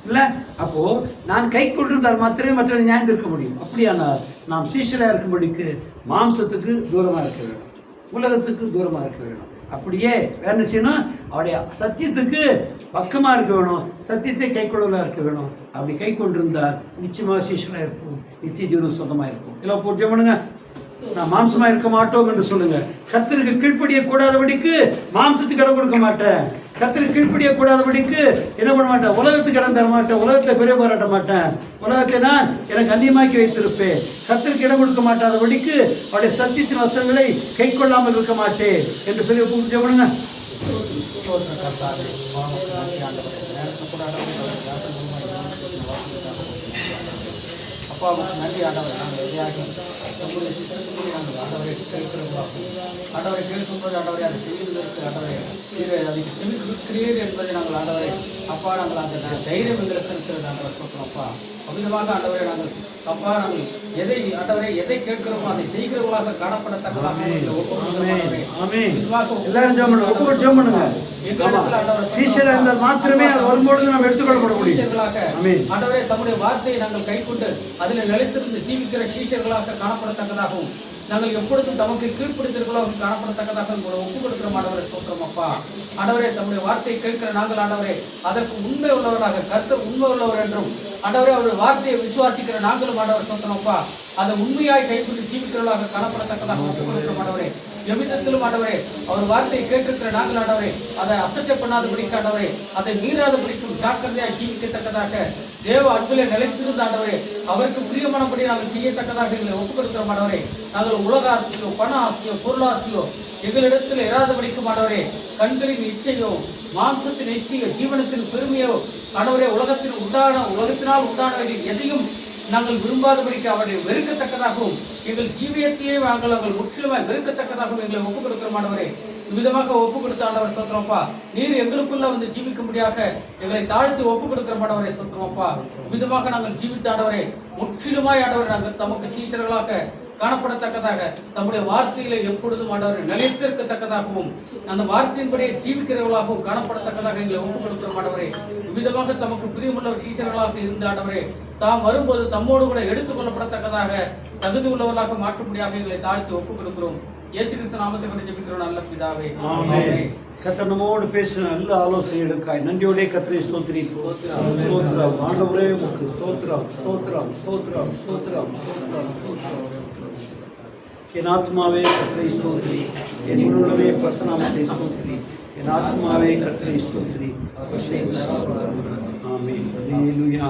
இல்லை. அப்போது நான் கை கொண்டிருந்தால் மாத்திரமே மற்ற நியாயந்திருக்க முடியும். அப்படியானால் நாம் சீஷராக இருக்கும்படிக்கு மாம்சத்துக்கு தூரமாக இருக்க வேணும், உலகத்துக்கு தூரமாக இருக்க வேணும். அப்படியே வேற என்ன செய்யணும்? அவருடைய சத்தியத்துக்கு பக்கமாக இருக்க வேணும், சத்தியத்தை கை கொள்ளலாக இருக்க வேணும். அப்படி கை கொண்டிருந்தால் நிச்சயமாக சீஷராக இருப்போம், நித்திய ஜீவனம் சொந்தமாக இருக்கும். எல்லாம் பூஜ்யம் பண்ணுங்க. நான் மாம்சமா இருக்க மாட்டோம் என்று சொல்லுங்க. கர்த்தருக்கு கீழ்ப்படிய கூடாதபடிக்கு மாம்சத்துக்கு இடம் கொடுக்க மாட்டேன். கர்த்தருக்கு கீழ்ப்படிய கூடாதபடிக்கு என்ன பண்ண மாட்டேன்? உலகத்துக்கு இடம் தர மாட்டேன். உலகத்துல பெரிய பாராட்ட மாட்டேன். உலகத்தை நான் எனக்கு அந்நியமாக்கி வைத்திருப்பேன். கர்த்தருக்கு இடம் கொடுக்க மாட்டாதபடிக்கு அவருடைய சத்தியத்தின் வசனங்களை கை கொள்ளாமல் இருக்க மாட்டேன் என்று சொல்லி பூஜை பண்ணுங்க. அப்பாவுக்கு நன்றி ஆண்டவர். நாங்கள் எதையாக நம்முடைய சித்தத்திலே நாங்கள் ஆண்டவரை கேட்கிறோம். ஆண்டவரை கேட்கும்போது ஆண்டவரை அதை செய்வதற்கு ஆண்டவரை அதுக்கு செவிக்கிறீர் என்பதை நாங்கள் ஆண்டவரை அப்பா நாங்கள் அந்த தைரியம் எங்களுக்கு இருக்கிறது ஆண்டவர் சொல்கிறோம். அப்பா அமிதமாக ஆண்டவரை நாங்கள் அப்பா நாங்கள் ஆண்டவரை எதை கேட்கிறோமோ அதை செய்கிறவர்களாக காணப்படத்தக்கதாக மாத்திரமே வரும்பொழுது நாம் எடுத்துக்கொள்ளப்பட முடியும். ஆண்டவரே தம்முடைய வார்த்தையை நாங்கள் கைக்கொண்டு அதில் நிலைத்திருந்து ஜீவிக்கிற சீஷர்களாக காணப்படத்தக்கதாகவும் நாங்கள் எப்பொழுதும் தமக்கு கீழ்ப்பிடித்திருக்கிறோம் காணப்படத்தக்கதாக உங்களை ஒப்புக் கொடுக்கிற ஆண்டவரை சொல்கிறோம். அப்பா ஆண்டவரே தம்முடைய வார்த்தையை கேட்கிற நாங்கள் ஆண்டவரே அதற்கு உண்மை உள்ளவராக கர்த்தர் உண்மை உள்ளவர் என்றும் ஆண்டவரே அவருடைய வார்த்தையை விசுவாசிக்கிற நாங்களும் ஆண்டவர் சொல்கிறோம். அப்பா அதை உண்மையாய் கைப்பற்றி ஜீவிக்கிறவர்களாக காணப்படத்தக்கதாக ஒப்புக் கொடுக்கிற ஆண்டவரே எவ்விதத்திலும் ஆண்டவரே அவர் வார்த்தையை கேட்டிருக்கிற நாங்கள் ஆண்டவரே அதை அசட்டை பண்ணாத பிடிக்க ஆண்டவரே அதை மீறாத பிடிக்கும் ஜாக்கிரதையாக ஜீவிக்கத்தக்கதாக தேவ அன்பிலே நிலைத்திருந்த ஆண்டவரே அவருக்கு பிரியமானபடி நாங்கள் செய்யத்தக்கதாக எங்களை ஒப்புக் கொடுக்கிற ஆண்டவரே நாங்கள் உலக ஆசையோ பண ஆசையோ பொருளாசையோ எங்களிடத்தில் இராதபடிக்கு ஆண்டவரே கண்களின் இச்சையோ மாம்சத்தின் இச்சையோ ஜீவனத்தின் பெருமையோ ஆண்டவரே உலகத்தினால் உண்டானவர்கள் எதையும் நாங்கள் விரும்பாதபடிக்கு அவரை வெறுக்கத்தக்கதாகவும் எங்கள் ஜீவியத்தையே நாங்கள் முற்றிலுமாய் வெறுக்கத்தக்கதாகவும் எங்களை ஒப்புக் கொடுக்கிற ஆண்டவரே விதமாக ஒப்புக் கொடுத்த ஆண்டவர் சொல்கிறோம்ப்பா. நீர் எங்களுக்குள்ள வந்து ஜீவிக்கும்படியாக எங்களை தாழ்த்தி ஒப்புக் கொடுக்கிற ஆண்டவரை சொல்கிறோம்ப்பா. விதமாக நாங்கள் ஜீவித்த ஆண்டவரை முற்றிலுமாய் ஆண்டவரை நாங்கள் தமக்கு சீஷர்களாக காணப்படத்தக்கதாக நம்முடைய வார்த்தையில எப்பொழுதும் ஆண்டவரை நிலைத்திருக்கத்தக்கதாகவும் அந்த வார்த்தையின்படியே ஜீவிக்கிறவர்களாகவும் காணப்படத்தக்கதாக எங்களை ஒப்புக் கொடுக்கிற ஆண்டவரே விதமாக தமக்கு பிரியமுள்ள சீஷர்களாக இருந்த ஆண்டவரே தாம் வரும்போது தம்மோடு கூட எடுத்துக் கொள்ளப்படத்தக்கதாக தகுதி உள்ளவர்களாக மாற்றும்படியாக எங்களை தாழ்த்தி ஒப்புக் கொடுக்கிறோம். இயேசு கிறிஸ்து நாமத்தை கொண்டு ஜெபிக்கிறோம் நல்ல பிதாவே. ஆமென். கர்த்தர் நம்மோடு பேசின நல்ல ஆலோசனைகளுக்காய் நன்றியோடே கர்த்தரை ஸ்தோத்திரிப்போம். ஸ்தோத்திரம் ஆண்டவரே, உமக்கு ஸ்தோத்திரம் ஸ்தோத்திரம் ஸ்தோத்திரம் ஸ்தோத்திரம் ஸ்தோத்திரம் ஸ்தோத்திரம். என் ஆத்மாவே கர்த்தரை ஸ்தோத்திரி, என் உள்ளமே பரிசுநாமத்தை ஸ்தோத்திரி. என் ஆத்மாவே கர்த்தரை ஸ்தோத்திரி. ஆமென். ஹல்லேலூயா.